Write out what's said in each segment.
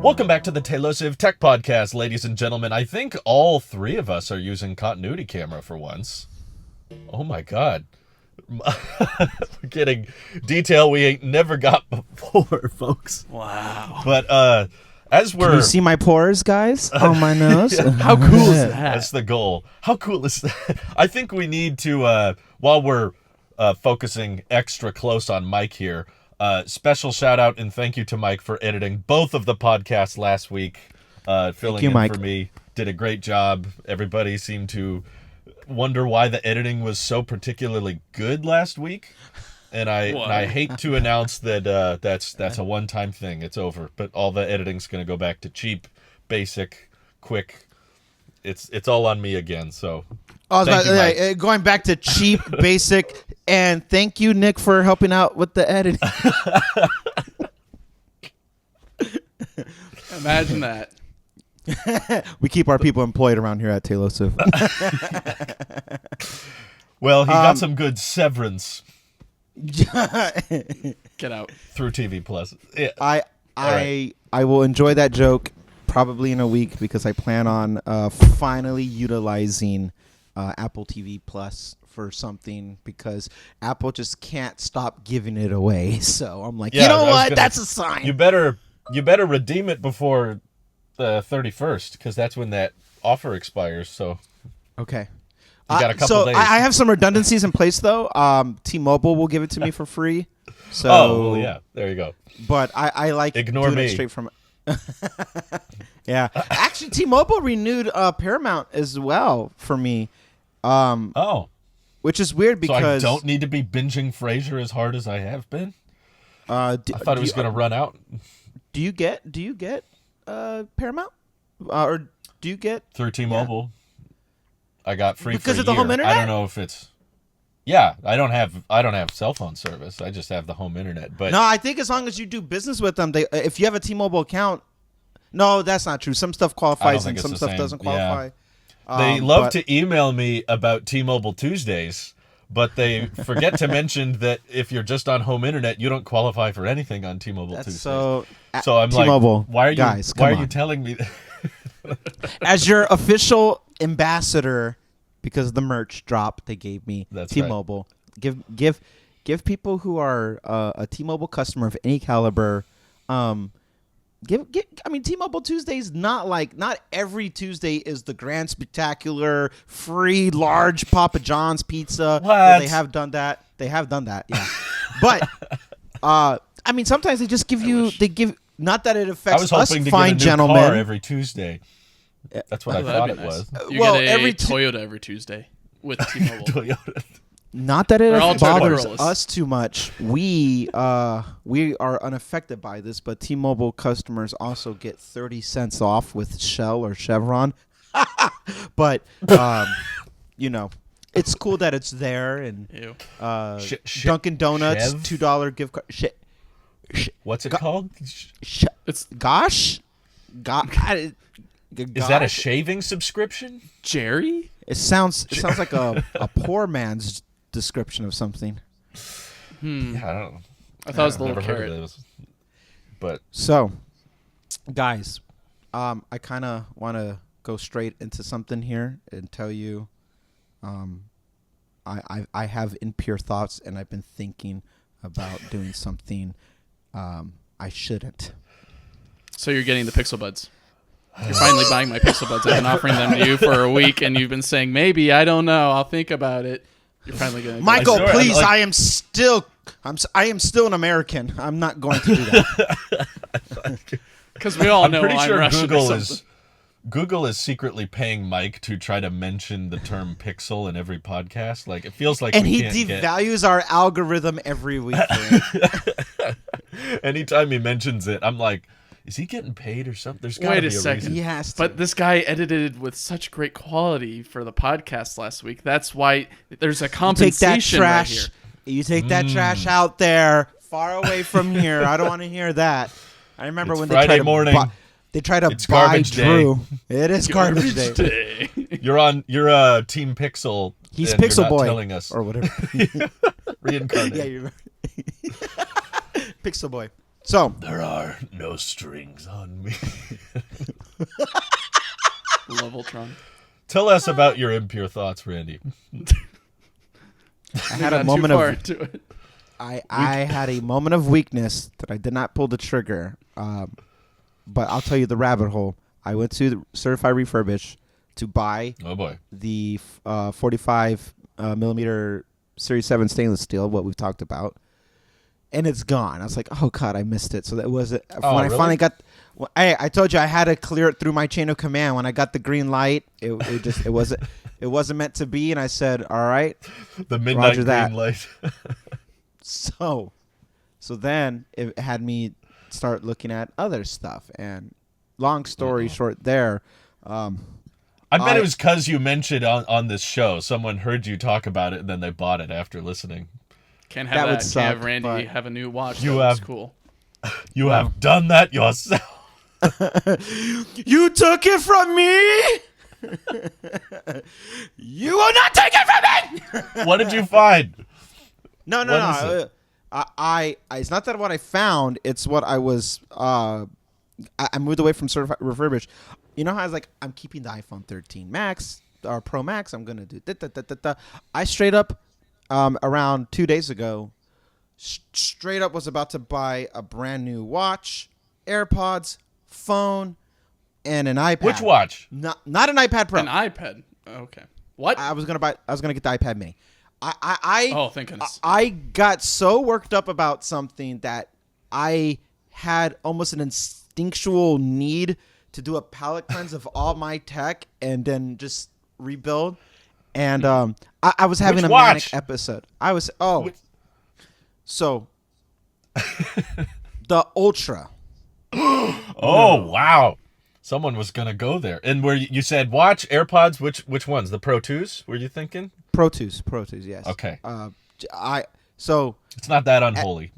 Welcome back to the Tailosive Tech Podcast, ladies and gentlemen. I think all three of us are using continuity camera for once. Oh my god. We're getting detail we ain't never got before, folks. Wow. But as we're... Can you see my pores, guys, on my nose? How cool is that? That's the goal. How cool is that? I think we need to, while we're focusing extra close on Mike here, special shout out and thank you to Mike for editing both of the podcasts last week. Filling in Mike. for me. Did a great job. Everybody seemed to wonder why the editing was so particularly good last week. And I hate to announce that that's a one-time thing. It's over. But all the editing's going to go back to cheap, basic, quick. It's all on me again. So I was thank you, Mike. going back to cheap, basic, and thank you, Nick, for helping out with the editing. Imagine that. We keep our people employed around here at Tailosive. Well, he got some good severance Get out. through TV Plus. Yeah. I will enjoy that joke probably in a week because I plan on finally utilizing Apple TV Plus for something because Apple just can't stop giving it away. So I'm like, Yeah, you know I was what? gonna- That's a sign. You better redeem it before the 31st because that's when that offer expires. So Okay. you got a couple so days. I have some redundancies in place though. T-Mobile will give it to me for free. So, oh, well, yeah. There you go. but I like Ignore doing me. it straight from. Yeah, actually, T-Mobile renewed Paramount as well for me, Oh, which is weird so I because don't need to be binging Frasier as hard as I have been. I thought it was going to run out Do you get Paramount, or do you get? through T-Mobile. I got free Because for a of the year. home internet? I don't know if it's. Yeah, I don't have cell phone service. I just have the home internet. But No, I think as long as you do business with them, if you have a T-Mobile account. No, that's not true. Some stuff qualifies think and it's some the stuff same. doesn't Yeah. qualify. they love but- to email me about T-Mobile Tuesdays, but they forget to mention that if you're just on home internet, you don't qualify for anything on T-Mobile That's Tuesdays. so. So I'm T-Mobile, like, why are you guys, why are come you on. telling me that? As your official ambassador, because of the merch drop they gave me, That's right. T-Mobile, give people who are a T-Mobile customer of any caliber, I mean, T-Mobile Tuesdays not every Tuesday is the grand spectacular free large Papa John's pizza. What? They have done that. Yeah, but I mean, sometimes they just give you. They give not that it I affects was us hoping to fine get a new gentlemen. car every Tuesday. That's what I Oh, thought that'd it be nice. was. You Well, get a every Toyota every Tuesday with T-Mobile. Toyota. Not that it They're all bothers Toyotas. us too much. We are unaffected by this, but T-Mobile customers also get 30 cents off with Shell or Chevron. But you know, it's cool that it's there, and Ew. Dunkin' Donuts Chev? $2 gift card. What's it called? It's Gosh, Is that a shaving subscription? Jerry? It sounds like a poor man's description of something. Yeah, I don't know. I thought it was the I've little never heard carrot. of this. But So, guys, I kind of want to go straight into something here and tell you, I have impure thoughts, and I've been thinking about doing something I shouldn't. So you're getting the Pixel Buds. You're finally buying my Pixel Buds. I've been offering them to you for a week, and you've been saying, maybe, I don't know, I'll think about it. You're finally going to Michael, swear, please, like- I am still an American. I'm not going to do that. Because we all I'm know pretty I'm sure Russian or something. Google is secretly paying Mike to try to mention the term pixel in every podcast. Like it feels like And we he can't get... devalues our algorithm every week. Anytime he mentions it, I'm like, is he getting paid or something? There's got to Wait be a a second. reason. He has to. But this guy edited with such great quality for the podcast last week. That's why there's a You take that compensation right trash. here. You take that trash out there, far away from here. I don't want to hear that. I remember It's when Friday they tried to morning. they try to It's buy garbage day. Drew. It is garbage day. Day. You're Team Pixel. He's and you're Pixel not Boy telling us. or whatever. Reincarnate. Yeah, you're Pixel Boy. So there are no strings on me. Love Ultron. Tell us about your impure thoughts, Randy. I had a moment of I had a moment of weakness that I did not pull the trigger. But I'll tell you the rabbit hole. I went to the Certified Refurbish to buy the 45 millimeter Series 7 stainless steel, what we've talked about. And it's gone. I was like, oh, God, I missed it. So that was it. When I finally got... I told you I had to clear it through my chain of command. When I got the green light, it wasn't meant to be. And I said, all right. The midnight green light. So then it had me start looking at other stuff. And long story short there... I bet it was because you mentioned on this show. Someone heard you talk about it, and then they bought it after listening. Can't have that. Can't have Randy have a new watch. That's cool. You have done that yourself. You took it from me. You will not take it from me. What did you find? No. It's not that what I found. It's what I was. I moved away from certified refurbish. You know how I was like, I'm keeping the iPhone 13 Max or Pro Max. I'm gonna do I straight up, around 2 days ago, straight up was about to buy a brand new watch, AirPods, phone, and an iPad. Which watch? Not an iPad Pro. An iPad. Okay. What? I was gonna get the iPad Mini. Oh, thank goodness. I got so worked up about something that I had almost an instinctual need to do a palate cleanse of all my tech and then just rebuild. And I was having a manic episode. So the Ultra. Oh, wow. Someone was going to go there. And where you said watch, AirPods, which ones? The Pro 2s, were you thinking? Pro 2s, yes. Okay. So it's not that unholy.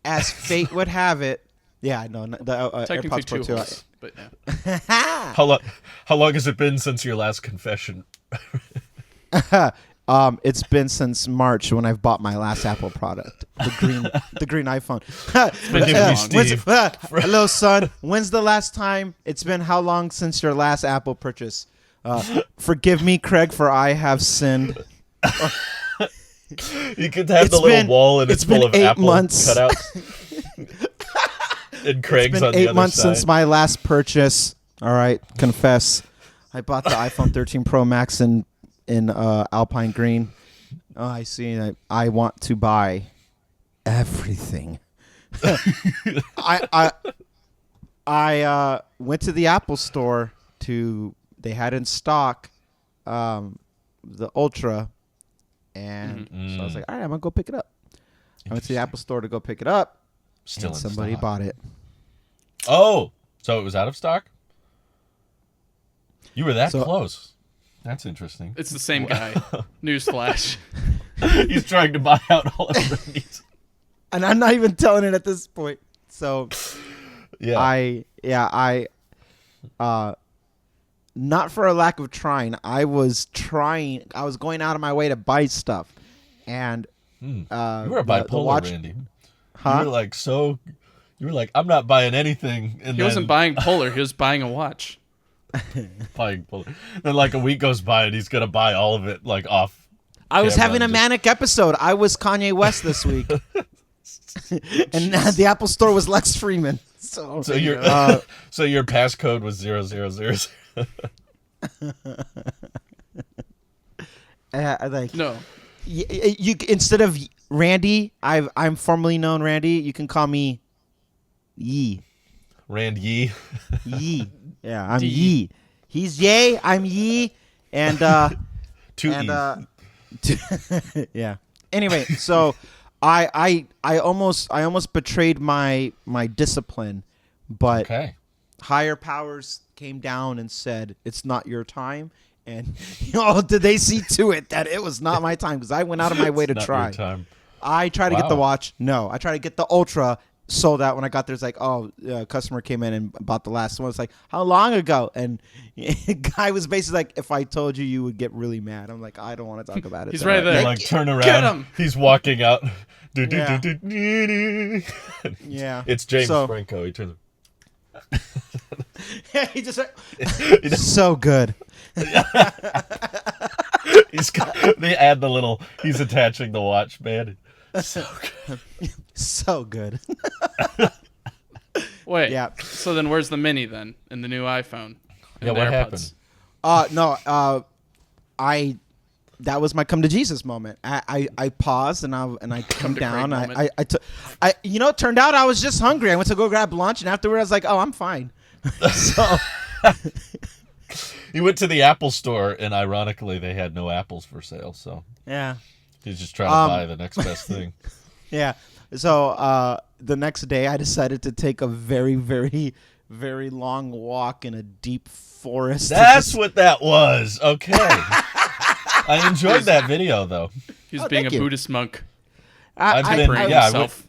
As fate would have it, yeah, no, the AirPods Pro 2. But yeah. How long has it been since your last confession? It's been since March when I've bought my last Apple product, the green iPhone. Hello, son. When's the last time? It's been how long since your last Apple purchase? Forgive me, Craig, for I have sinned. You could have the little wall and it's full of Apple cutouts. And Craig's on the other side. It's been 8 months since my last purchase. All right, confess. I bought the iPhone 13 Pro Max in Alpine Green. Oh, I see. I want to buy everything. I went to the Apple store they had in stock the Ultra, and so I was like, all right, I'm gonna go pick it up. I went to the Apple store to go pick it up. Still in somebody stock. Bought it. Oh, so it was out of stock? You were that close. That's interesting. It's the same guy. Newsflash. He's trying to buy out all of these. And I'm not even telling it at this point. So I not for a lack of trying. I was going out of my way to buy stuff. And you were bipolar, Randy. Huh? You were like, I'm not buying anything. And he wasn't buying polar. He was buying a watch. Buying polar. Then like a week goes by and he's gonna buy all of it like off. I was having a manic episode. I was Kanye West this week. And the Apple store was Lex Freeman. So your passcode was 000. No. You instead of Randy, I'm formerly known Randy. You can call me Yee. Rand Yee. Yee. Yeah, I'm Yee. He's Yay. I'm Yee. And yeah. Anyway, so I almost betrayed my discipline, but higher powers came down and said it's not your time. And did they see to it that it was not my time because I went out of my way to try. I tried to get the watch. No, I tried to get the Ultra, sold out. When I got there, it's like, oh, customer came in and bought the last one. It's like, how long ago? And guy was basically like, if I told you, you would get really mad. I'm like, I don't want to talk about it. He's right there. Like turn around. Get him. He's walking out. Yeah. It's James So- Franco. He turns. He just so good. They add the little. He's attaching the watch, man. So good. So good. Wait. Yeah. So then, where's the mini then in the new iPhone? Yeah, And what AirPods? happened? No, that was my come to Jesus moment. I paused and I come to down. Craig moment. It turned out I was just hungry. I went to go grab lunch, and afterwards I was like, oh, I'm fine. So He went to the Apple store, and ironically, they had no apples for sale. So yeah, he's just trying to buy the next best thing. yeah. So the next day I decided to take a very, very, very long walk in a deep forest. That's what that was. Okay. I enjoyed that video, though. He's Oh, being a thank you. Buddhist monk. I've been, Tempering yeah, himself.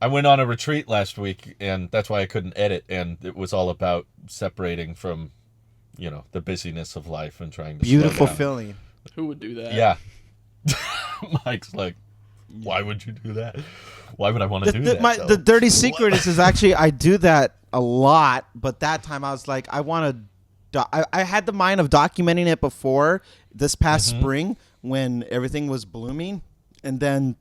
I went on a retreat last week, and that's why I couldn't edit. And it was all about separating from, the busyness of life and trying to slow beautiful down. feeling. Who would do that? Yeah. Mike's like, why would you do that? Why would I want to do that? The dirty secret is actually I do that a lot, but that time I was like, I want to. I had the mind of documenting it before this past spring when everything was blooming, and then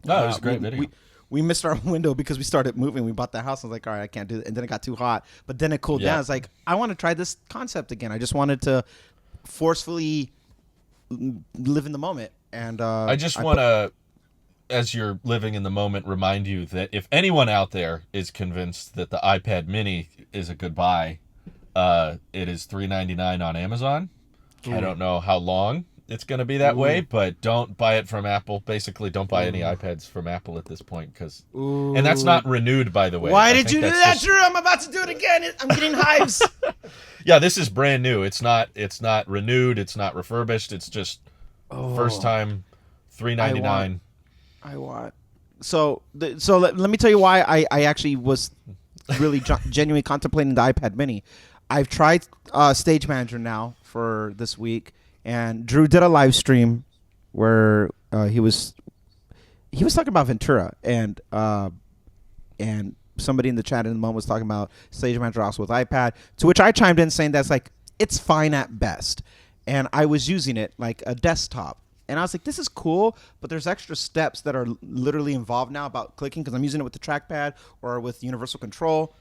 No, it was a great video. we missed our window because we started moving. We bought the house. I was like, all right, I can't do it. And then it got too hot. But then it cooled down. It's like, I want to try this concept again. I just wanted to forcefully live in the moment. And I just want to, as you're living in the moment, remind you that if anyone out there is convinced that the iPad mini is a good buy, it is $3.99 on Amazon. I don't know how long it's going to be that way, but don't buy it from Apple. Basically, don't buy any iPads from Apple at this point, and that's not renewed, by the way. Why I did think you do that's that, just- Drew? I'm about to do it again. I'm getting hives. Yeah, this is brand new. It's not renewed. It's not refurbished. It's just first time $3.99. I want. So let me tell you why I actually was really genuinely contemplating the iPad mini. I've tried Stage Manager now for this week, and Drew did a live stream where he was talking about Ventura, and somebody in the chat in the moment was talking about Stage Manager also with iPad, to which I chimed in saying that's like, it's fine at best. And I was using it like a desktop. And I was like, this is cool, but there's extra steps that are literally involved now about clicking because I'm using it with the trackpad or with universal control.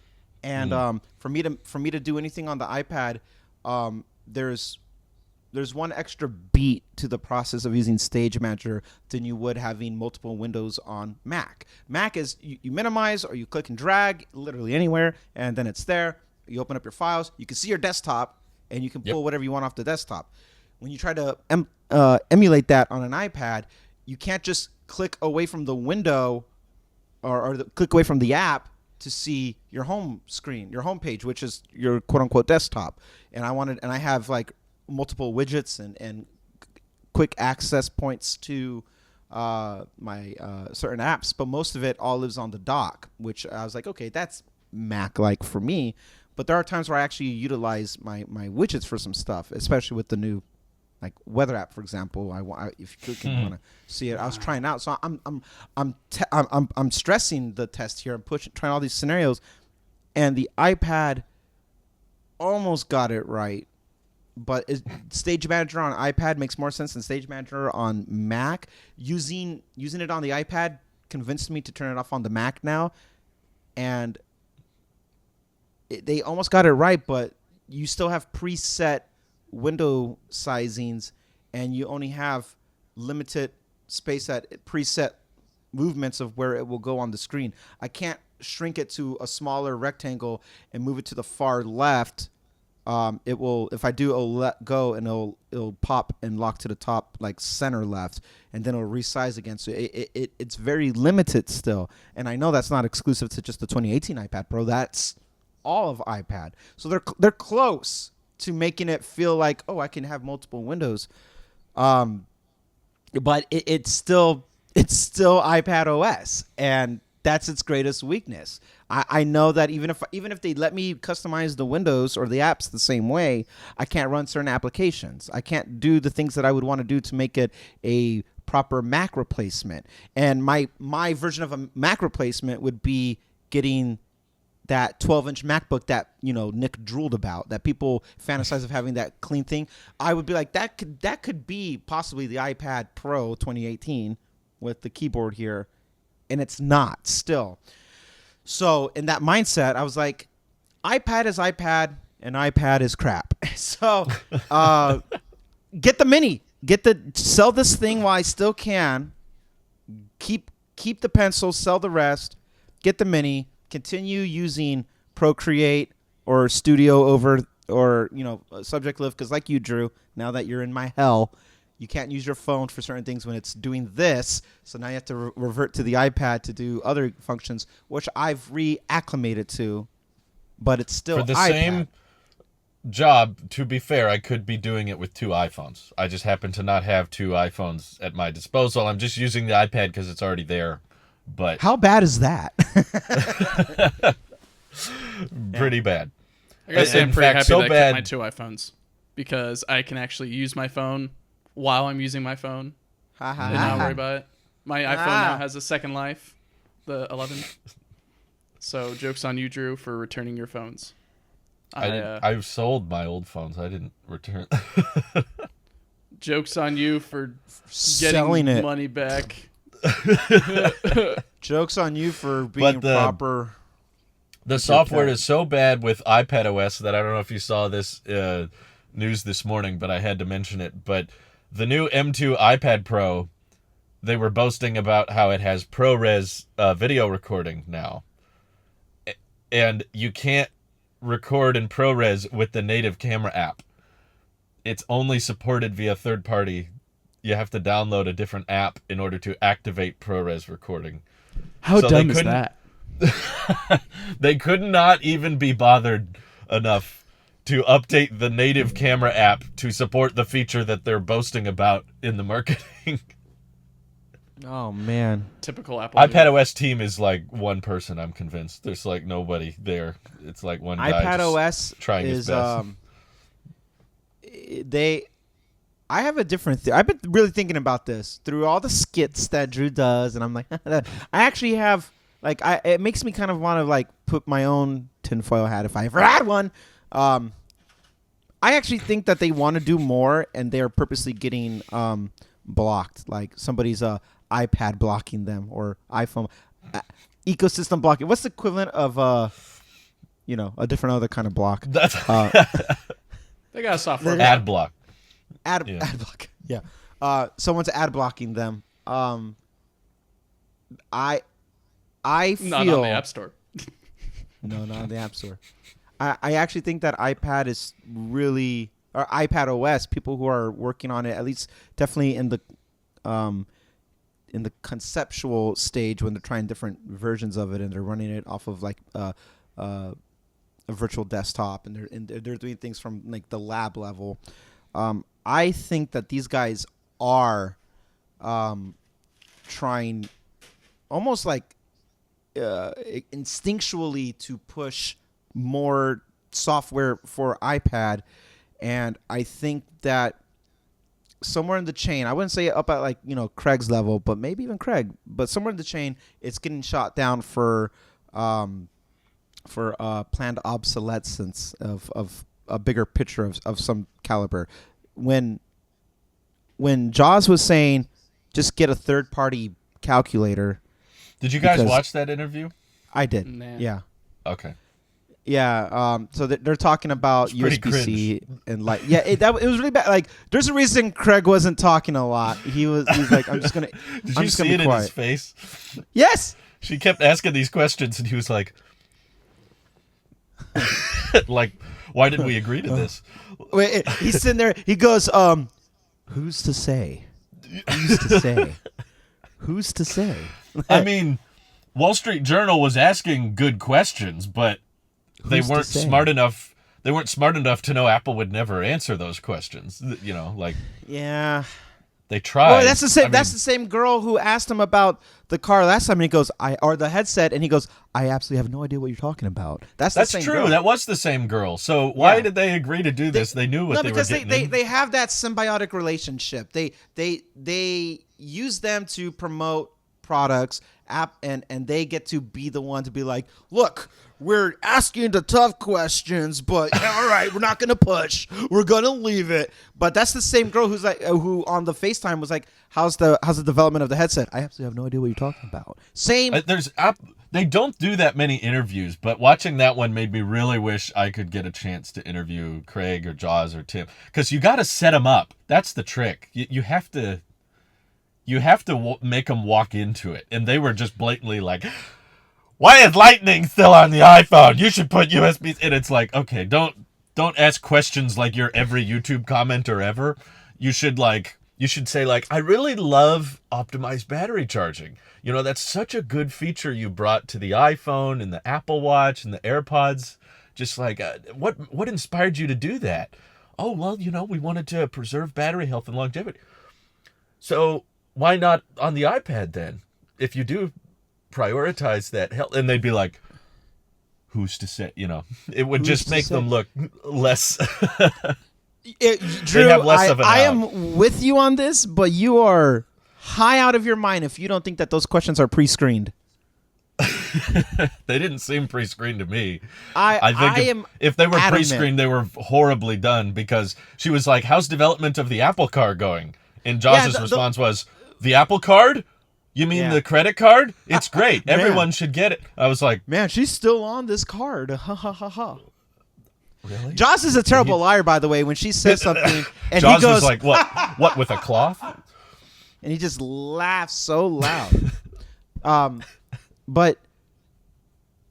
And for me to do anything on the iPad, there's one extra beat to the process of using Stage Manager than you would having multiple windows on Mac. Mac is you minimize or you click and drag literally anywhere, and then it's there. You open up your files, you can see your desktop, and you can pull whatever you want off the desktop. When you try to emulate that on an iPad, you can't just click away from the window or click away from the app to see your home screen, your home page, which is your quote unquote desktop. And I have like multiple widgets and quick access points to my certain apps, but most of it all lives on the dock, which I was like, okay, that's Mac-like for me. But there are times where I actually utilize my widgets for some stuff, especially with the new like weather app, for example. If you want to see it, I was trying out. So I'm stressing the test here. I'm trying all these scenarios, and the iPad almost got it right. But Stage Manager on iPad makes more sense than Stage Manager on Mac. Using it on the iPad convinced me to turn it off on the Mac now, and they almost got it right. But you still have preset window sizings, and you only have limited space at preset movements of where it will go on the screen. I can't shrink it to a smaller rectangle and move it to the far left. It will, if I do, it'll let go and it'll pop and lock to the top like center left, and then it'll resize again. So it's very limited still, and I know that's not exclusive to just the 2018 iPad Pro. That's all of iPad. So they're close to making it feel like, oh, I can have multiple windows, but it's still iPadOS, and that's its greatest weakness. I know that even if they let me customize the windows or the apps the same way, I can't run certain applications. I can't do the things that I would want to do to make it a proper Mac replacement. And my version of a Mac replacement would be getting that 12-inch MacBook that Nick drooled about, that people fantasize of having that clean thing. I would be like, that could be possibly the iPad Pro 2018 with the keyboard here, and it's not still. So in that mindset, I was like, iPad is iPad and iPad is crap. So get the mini, sell this thing while I still can. Keep the pencil, sell the rest. Get the mini. Continue using Procreate or Studio over or Subject Lift, because like you, Drew, now that you're in my hell, you can't use your phone for certain things when it's doing this. So now you have to revert to the iPad to do other functions, which I've reacclimated to, but it's still for the iPad. Same job. To be fair, I could be doing it with 2 iPhones. I just happen to not have 2 iPhones at my disposal. I'm just using the iPad because it's already there. But how bad is that? Pretty bad. I gotta say, I'm pretty happy so that I bad, kept my 2 iPhones because I can actually use my phone while I'm using my phone and not worry about it. My iPhone now has a second life, the 11. So joke's on you, Drew, for returning your phones. I've sold my old phones. I didn't return. Joke's on you for Selling getting it. money back. Joke's on you for being proper. The software is so bad with iPadOS that I don't know if you saw this news this morning, but I had to mention it. But the new M2 iPad Pro, they were boasting about how it has ProRes video recording now. And you can't record in ProRes with the native camera app. It's only supported via third party. You have to download a different app in order to activate ProRes recording. How dumb is that? They could not even be bothered enough to update the native camera app to support the feature that they're boasting about in the marketing. Oh, man. Typical Apple. iPadOS team is like one person, I'm convinced. There's like nobody there. It's like one guy iPadOS trying his best. I have a different I've been really thinking about this through all the skits that Drew does, and I'm like, I actually have, like, it makes me kind of want to, like, put my own tinfoil hat if I ever had one. I actually think that they want to do more, and they are purposely getting blocked. Like, somebody's iPad blocking them, or iPhone ecosystem blocking. What's the equivalent of a different other kind of block? That's They got a software. ad block. Ad block. Yeah. Someone's ad blocking them. I feel Not on the App Store. No, not on the App Store. I actually think that iPad is really, or iPadOS, people who are working on it, at least definitely in the conceptual stage when they're trying different versions of it and they're running it off of like a virtual desktop and they're doing things from like the lab level. I think that these guys are trying almost like instinctually to push more software for iPad, and I think that somewhere in the chain, I wouldn't say up at like Craig's level, but maybe even Craig, but somewhere in the chain, it's getting shot down for planned obsolescence of a bigger picture of some caliber. When Jaws was saying, just get a third-party calculator. Did you guys watch that interview? I did. Nah. Yeah. Okay. Yeah. So they're talking about USB-C and like, yeah, it was really bad. Like, there's a reason Craig wasn't talking a lot. He's like, I'm just gonna. Did you see it in his face? Yes. She kept asking these questions, and he was like, like, why didn't we agree to this? Wait, he's sitting there. He goes, who's to say? Who's to say? Who's to say? I mean, Wall Street Journal was asking good questions, but they weren't smart enough. They weren't smart enough to know Apple would never answer those questions. Like, yeah, They tried. Well, that's the same. That's the same girl who asked him about the car last time, and he goes, or the headset, and he goes, I absolutely have no idea what you're talking about. That's true. Girl. That was the same girl. So why did they agree to do this? They knew what they were getting. Because they have that symbiotic relationship. They use them to promote products, and they get to be the one to be like, look, we're asking the tough questions, but all right, we're not gonna push. We're gonna leave it. But that's the same girl who's like, who on the FaceTime was like, how's the development of the headset? I absolutely have no idea what you're talking about. Same. They don't do that many interviews, but watching that one made me really wish I could get a chance to interview Craig or Jaws or Tim, because you got to set them up. That's the trick. You have to make them walk into it, and they were just blatantly like, why is Lightning still on the iPhone? You should put USBs. And it's like, okay, don't ask questions like you're every YouTube commenter ever. You should say like, I really love optimized battery charging. You know, that's such a good feature you brought to the iPhone and the Apple Watch and the AirPods. Just like, what inspired you to do that? Oh, well, we wanted to preserve battery health and longevity. So why not on the iPad then? If you do prioritize that health, and they'd be like, who's to say? It would just make them look less. Drew, have less of an I am with you on this, but you are high out of your mind if you don't think that those questions are pre-screened. They didn't seem pre-screened to me. I think if they were adamant. pre-screened, they were horribly done, because she was like, how's development of the Apple Card going? And Josh's response was, the Apple Card? You mean the credit card? It's great. Everyone should get it. I was like, man, she's still on this card. Ha ha ha ha. Really? Josh is a terrible liar, by the way, when she says something and Josh he goes was like, what with a cloth? And he just laughs so loud. But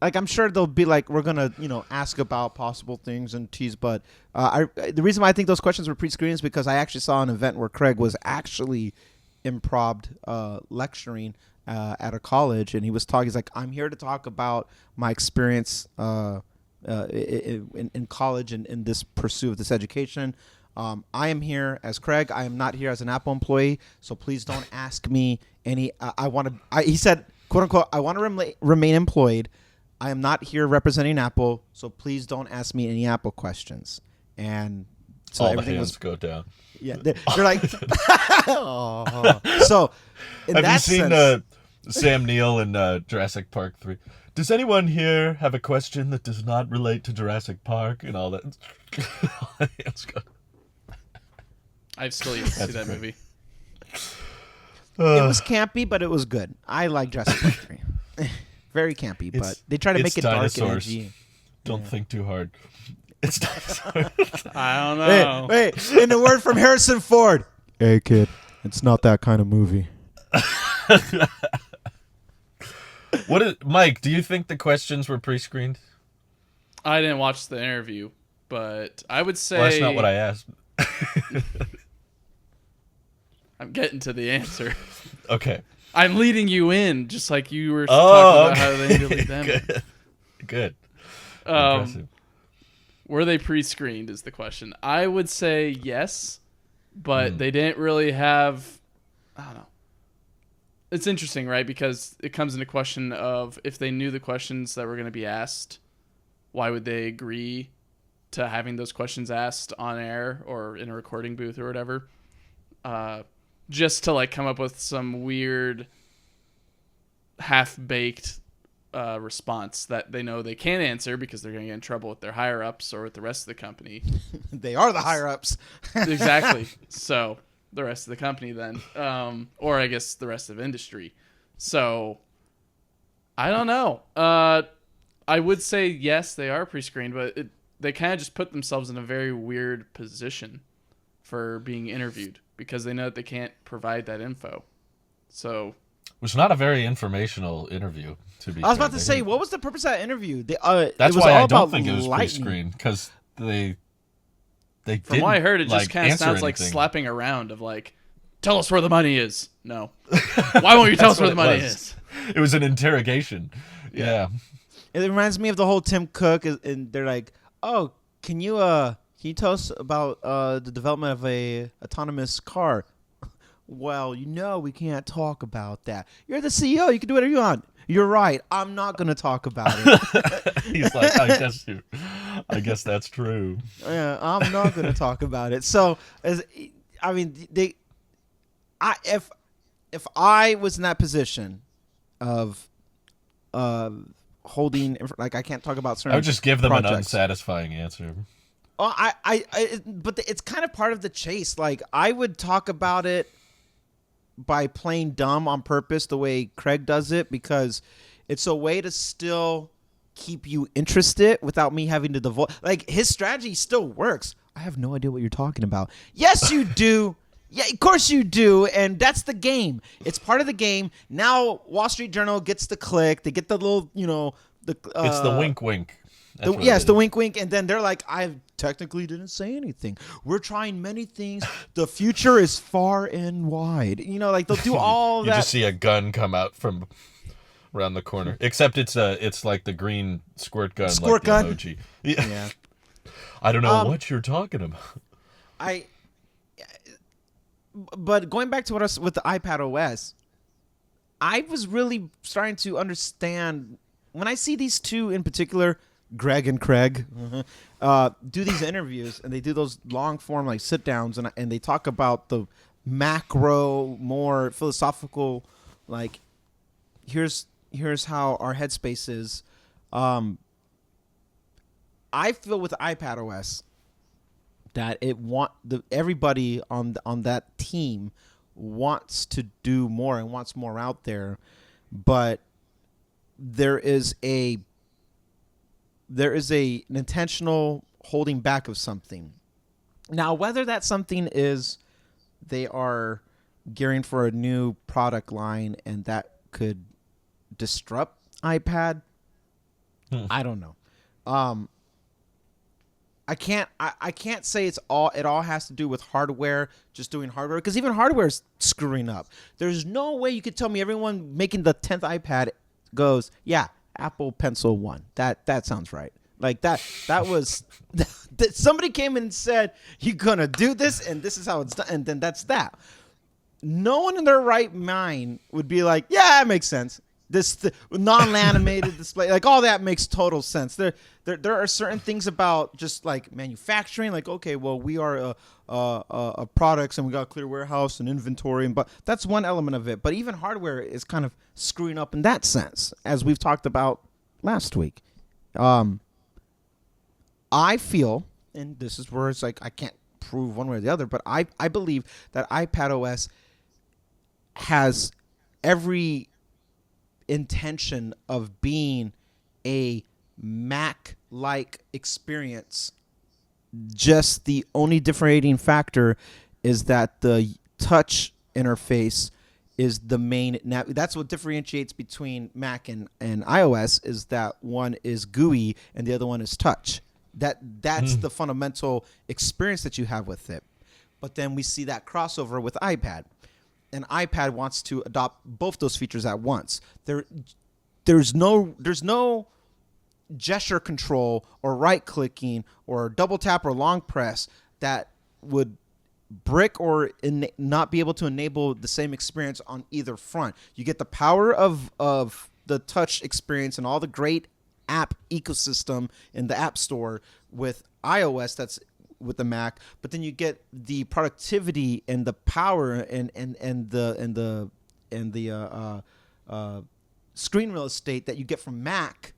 like, I'm sure they'll be like, we're gonna ask about possible things and tease. But the reason why I think those questions were pre-screened is because I actually saw an event where Craig was actually improv lecturing at a college, and he was talking. He's like, I'm here to talk about my experience in college and in this pursuit of this education. I am here as Craig. I am not here as an Apple employee, so please don't ask me any. He said, quote unquote, I want to remain employed. I am not here representing Apple, so please don't ask me any Apple questions. And so all everything the hands go down. Yeah, they're like. Oh. So, have you seen Sam Neill in Jurassic Park 3? Does anyone here have a question that does not relate to Jurassic Park and all that? I've still yet to see that movie. It was campy, but it was good. I like Jurassic Park 3. Very campy, but they try to make it dark and edgy. Don't think too hard. It's dinosaurs. I don't know. Wait, in a word from Harrison Ford. Hey, kid, it's not that kind of movie. Mike, do you think the questions were pre-screened? I didn't watch the interview, but I would say... Well, that's not what I asked. I'm getting to the answer. Okay. I'm leading you in, just like you were talking about how they delete them. Good. Impressive. Were they pre-screened is the question. I would say yes, but they didn't really have... I don't know. It's interesting, right? Because it comes into question of if they knew the questions that were going to be asked, why would they agree to having those questions asked on air or in a recording booth or whatever? Just to like come up with some weird half-baked response that they know they can't answer because they're going to get in trouble with their higher-ups or with the rest of the company. They are the higher-ups. Exactly. So the rest of the company then, or I guess the rest of industry. So I don't know. I would say yes, they are pre-screened, but they kind of just put themselves in a very weird position for being interviewed because they know that they can't provide that info. So it was not a very informational interview, to be fair. I was about to say, what was the purpose of that interview? That's why I don't think it was pre-screened, because they from what I heard, it just kind of sounds like anything. Slapping around of like, tell us where the money is. No. Why won't you tell us where the money is? It was an interrogation. Yeah. It reminds me of the whole Tim Cook, and they're like, oh, can you tell us about the development of a autonomous car? well, we can't talk about that. You're the CEO. You can do whatever you want. You're right. I'm not going to talk about it. He's like, I guess that's true. Yeah, I'm not going to talk about it. So, if I was in that position of holding, like, I can't talk about certain I would just give them projects. an unsatisfying answer. Oh, but it's kind of part of the chase. Like, I would talk about it by playing dumb on purpose, the way Craig does it, because it's a way to still keep you interested without me having to devote. Like, his strategy still works. I have no idea what you're talking about. Yes, you do. Yeah, of course you do, and that's the game. It's part of the game. Now, Wall Street Journal gets the click. They get the little, it's the wink, wink. It's the wink, wink, and then they're like, I technically didn't say anything. We're trying many things. The future is far and wide. Like, they'll do all that. You just see a gun come out from around the corner. Except it's like the green squirt gun. Squirt gun? Emoji. Yeah. I don't know what you're talking about. But going back to what I was with the iPadOS, I was really starting to understand when I see these two in particular, Greg and Craig, do these interviews, and they do those long form like sit downs, and they talk about the macro, more philosophical, like here's how our headspace is. I feel with iPadOS that everybody on that team wants to do more and wants more out there, but there is an intentional holding back of something. Now, whether that something is they are gearing for a new product line and that could disrupt iPad, I don't know. I can't say it all has to do with hardware, just doing hardware, because even hardware is screwing up. There's no way you could tell me everyone making the 10th iPad goes, yeah, Apple Pencil 1. That sounds right. Like that was somebody came and said, you're gonna do this and this is how it's done, and then that's that. No one in their right mind would be like, yeah, that makes sense. The non-animated display, like all that makes total sense. There are certain things about just like manufacturing, like, okay, well, we are a products and we got a clear warehouse and inventory, but that's one element of it. But even hardware is kind of screwing up in that sense, as we've talked about last week. I feel, and this is where it's like I can't prove one way or the other, but I believe that iPadOS has every intention of being a Mac-like experience. Just the only differentiating factor is that the touch interface is the main. That's what differentiates between Mac and iOS, is that one is GUI and the other one is touch. That's the fundamental experience that you have with it. But then we see that crossover with iPad. And iPad wants to adopt both those features at once. There's no gesture control or right clicking or double tap or long press that would brick or not be able to enable the same experience on either front. You get the power of the touch experience and all the great app ecosystem in the App Store with iOS that's with the Mac, but then you get the productivity and the power and the screen real estate that you get from Mac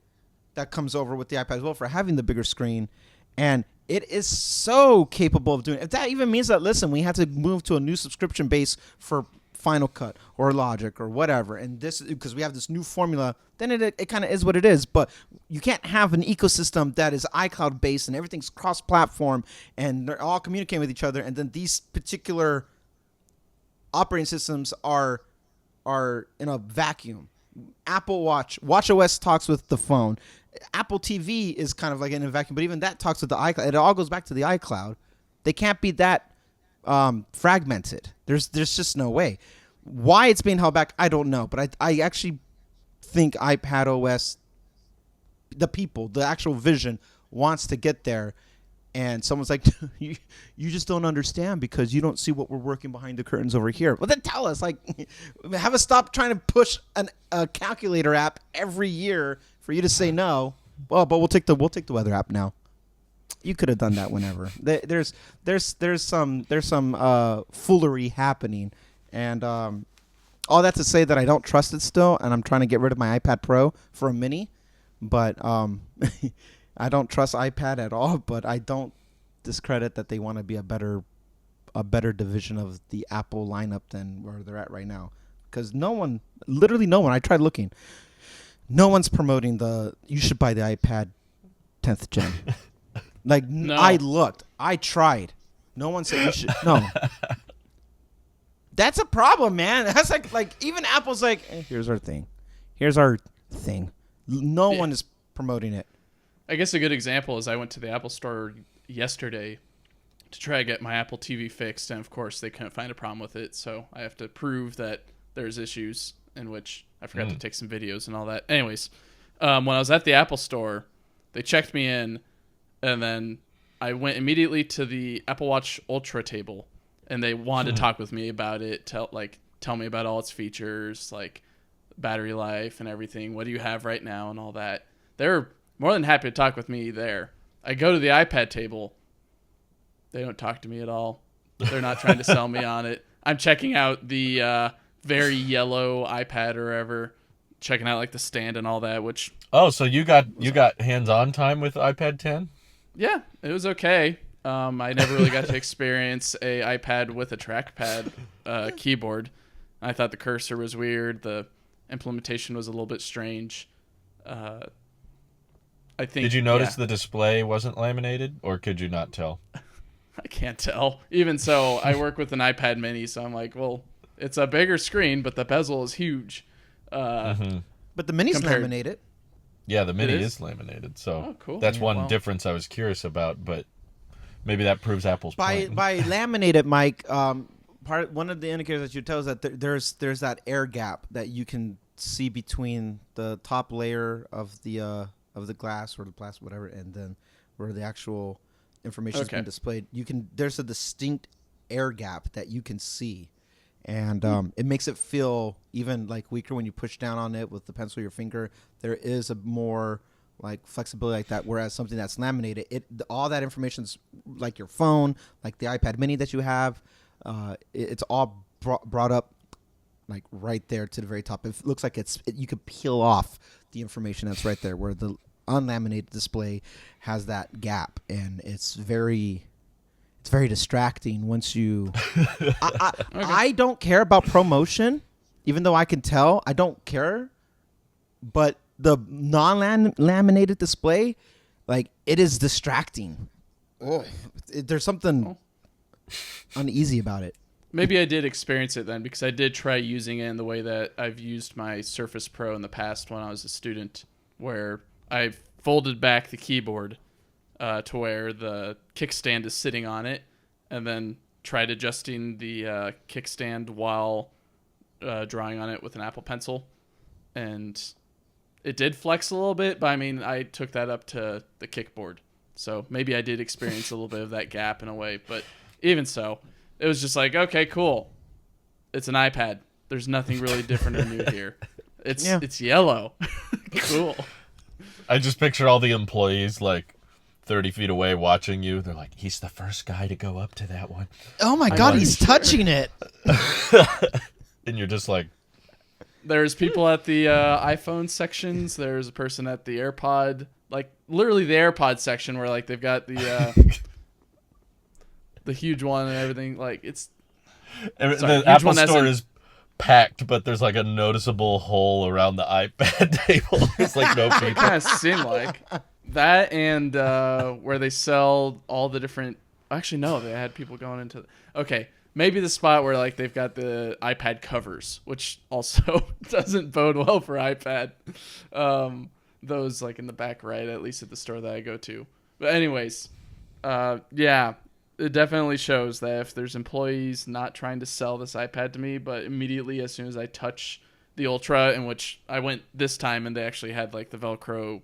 that comes over with the iPad as well for having the bigger screen. And it is so capable of doing it. If that even means that, listen, we have to move to a new subscription base for Final Cut or Logic or whatever, and this because we have this new formula, then it kind of is what it is. But you can't have an ecosystem that is iCloud based and everything's cross-platform and they're all communicating with each other, and then these particular operating systems are in a vacuum. Apple WatchOS talks with the phone. Apple TV is kind of like in a vacuum, but even that talks with the iCloud. It all goes back to the iCloud. They can't be that fragmented. There's just no way. Why it's being held back, I don't know. But I actually think iPadOS, the actual vision, wants to get there. And someone's like, you just don't understand because you don't see what we're working behind the curtains over here. Well, then tell us, like, have us stop trying to push a calculator app every year for you to say no. Well, but we'll take the weather app now. You could have done that whenever. There's some foolery happening, and all that to say that I don't trust it still, and I'm trying to get rid of my iPad Pro for a mini, but I don't trust iPad at all. But I don't discredit that they want to be a better division of the Apple lineup than where they're at right now, because literally no one. I tried looking. No one's promoting you should buy the iPad 10th gen. Like, no. I looked. I tried. No one said you should. No. That's a problem, man. That's like even Apple's like, here's our thing. Here's our thing. No one is promoting it. I guess a good example is I went to the Apple store yesterday to try to get my Apple TV fixed, and of course they couldn't find a problem with it, so I have to prove that there's issues, in which I forgot to take some videos and all that. Anyways, when I was at the Apple store, they checked me in, and then I went immediately to the Apple Watch Ultra table, and they wanted to talk with me about it, tell me about all its features, like battery life and everything. What do you have right now and all that. They're more than happy to talk with me there. I go to the iPad table. They don't talk to me at all. They're not trying to sell me on it. I'm checking out the very yellow iPad or whatever, checking out like the stand and all that, which... Oh, so you got hands-on time with iPad 10? Yeah, it was okay. I never really got to experience a iPad with a trackpad keyboard. I thought the cursor was weird. The implementation was a little bit strange. I think. Did you notice the display wasn't laminated, or could you not tell? I can't tell. Even so, I work with an iPad mini, so I'm like, well, it's a bigger screen, but the bezel is huge. But the mini's laminated. Yeah, the mini is laminated, so cool. That's one difference I was curious about, but maybe that proves Apple's point. By laminated, Mike, one of the indicators that you tell is that there's that air gap that you can see between the top layer of the glass or the plastic, whatever, and then where the actual information is being displayed. There's a distinct air gap that you can see. And it makes it feel even like weaker when you push down on it with the pencil or your finger. There is a more like flexibility like that. Whereas something that's laminated, all that information's like your phone, like the iPad mini that you have. It's all brought up like right there to the very top. It looks like you could peel off the information that's right there. Where the unlaminated display has that gap, and it's very distracting once you... I don't care about promotion, even though I can tell. I don't care. But the non-laminated display, like, it is distracting. There's something uneasy about it. Maybe I did experience it then, because I did try using it in the way that I've used my Surface Pro in the past when I was a student, where I folded back the keyboard to where the kickstand is sitting on it, and then tried adjusting the kickstand while drawing on it with an Apple Pencil. And it did flex a little bit, but I mean, I took that up to the kickboard. So maybe I did experience a little bit of that gap in a way, but even so, it was just like, okay, cool. It's an iPad. There's nothing really different or new here. It's yellow. Cool. I just picture all the employees like 30 feet away watching you. They're like, he's the first guy to go up to that one. Oh my God, he's touching it. And you're just like... There's people at the iPhone sections. There's a person at the AirPod, like literally the AirPod section where like they've got the the huge one and everything. Like it's... the Apple Store is packed, but there's like a noticeable hole around the iPad table. It's like no people. It kind of seemed like that, and where they sell all the different... Actually, no, they had people going into... Okay, maybe the spot where like they've got the iPad covers, which also doesn't bode well for iPad. Those like in the back right, at least at the store that I go to. But anyways, yeah. It definitely shows that if there's employees not trying to sell this iPad to me, but immediately as soon as I touch the Ultra, in which I went this time and they actually had like the Velcro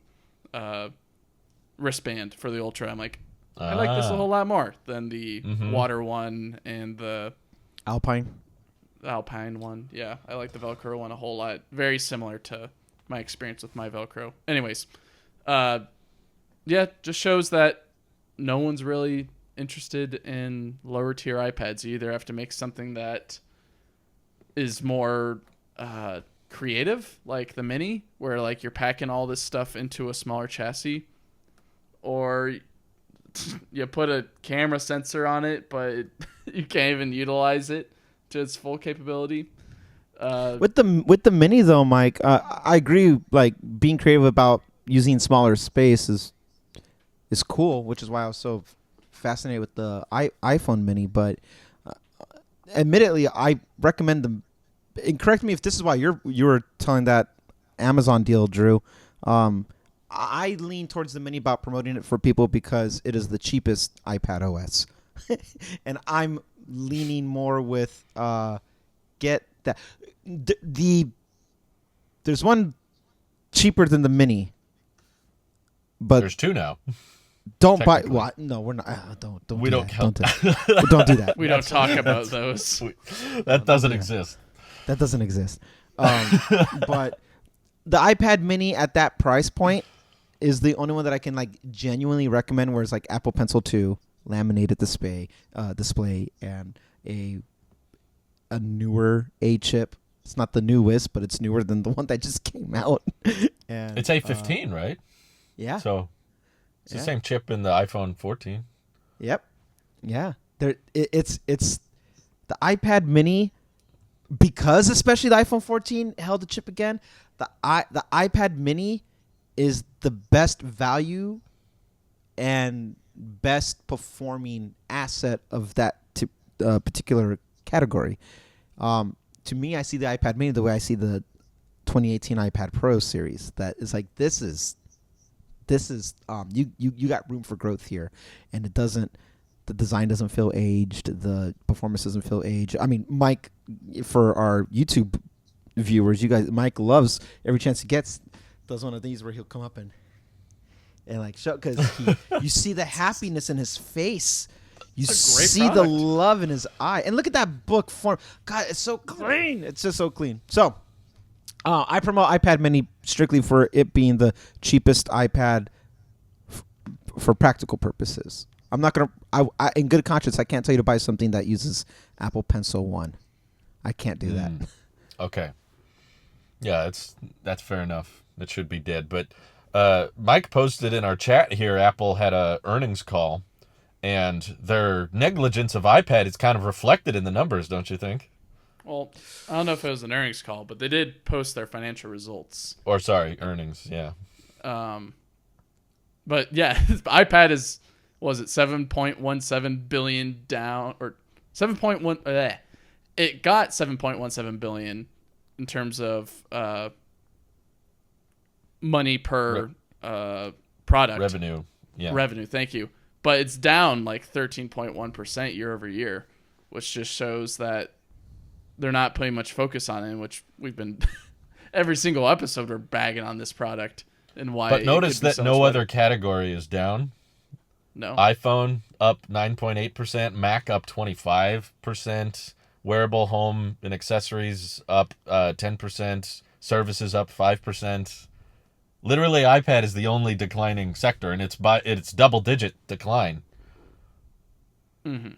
wristband for the Ultra, I'm like, I like this a whole lot more than the water one and the Alpine one. Yeah, I like the Velcro one a whole lot. Very similar to my experience with my Velcro. Anyways, yeah, just shows that no one's really interested in lower tier iPads. You either have to make something that is more creative, like the Mini, where like you're packing all this stuff into a smaller chassis, or you put a camera sensor on it, but you can't even utilize it to its full capability. With the Mini though, Mike, I agree. Like being creative about using smaller space is cool, which is why I was so fascinated with the iPhone Mini. But admittedly, I recommend them. And correct me if this is why you were telling that Amazon deal, Drew. I lean towards the Mini about promoting it for people because it is the cheapest iPadOS, and I'm leaning more with get that there's one cheaper than the Mini, but there's two now. Don't buy what? No, we're not. Don't. We don't count. Don't do that. We don't talk about those. That doesn't exist. That doesn't exist. But the iPad Mini at that price point is the only one that I can like genuinely recommend. Where it's like Apple Pencil 2, laminated display, and a newer A chip. It's not the newest, but it's newer than the one that just came out. And it's A15, right? Yeah. So it's the same chip in the iPhone 14. Yep. Yeah. It's the iPad Mini, because especially the iPhone 14 held the chip again. The iPad Mini is the best value and best performing asset of that particular category. To me, I see the iPad Mini the way I see the 2018 iPad Pro series. That is like this is you got room for growth here, and the design doesn't feel aged, the performance doesn't feel aged. I mean, Mike, for our YouTube viewers, Mike loves every chance he gets does one of these where he'll come up and like show, because you see the happiness in his face. You see the love in his eye. And look at that book form. God, it's so clean. It's just so clean. So I promote iPad Mini strictly for it being the cheapest iPad for practical purposes. I'm not going to, in good conscience, I can't tell you to buy something that uses Apple Pencil 1. I can't do that. Okay. Yeah, that's fair enough. It should be dead. But Mike posted in our chat here, Apple had a earnings call, and their negligence of iPad is kind of reflected in the numbers, don't you think? Well, I don't know if it was an earnings call, but they did post their financial results. Or sorry, earnings, yeah. But yeah, iPad was it 7.17 billion down, or 7.1? It got 7.17 billion in terms of money per product revenue. Yeah, revenue. Thank you. But it's down like 13.1% year over year, which just shows that they're not putting much focus on it, which we've been every single episode we're bagging on this product and why. But notice that no other category is down. No. iPhone up 9.8%, Mac up 25%, wearable home and accessories up 10%, services up 5%. Literally, iPad is the only declining sector, and it's double-digit decline. Mm-hmm.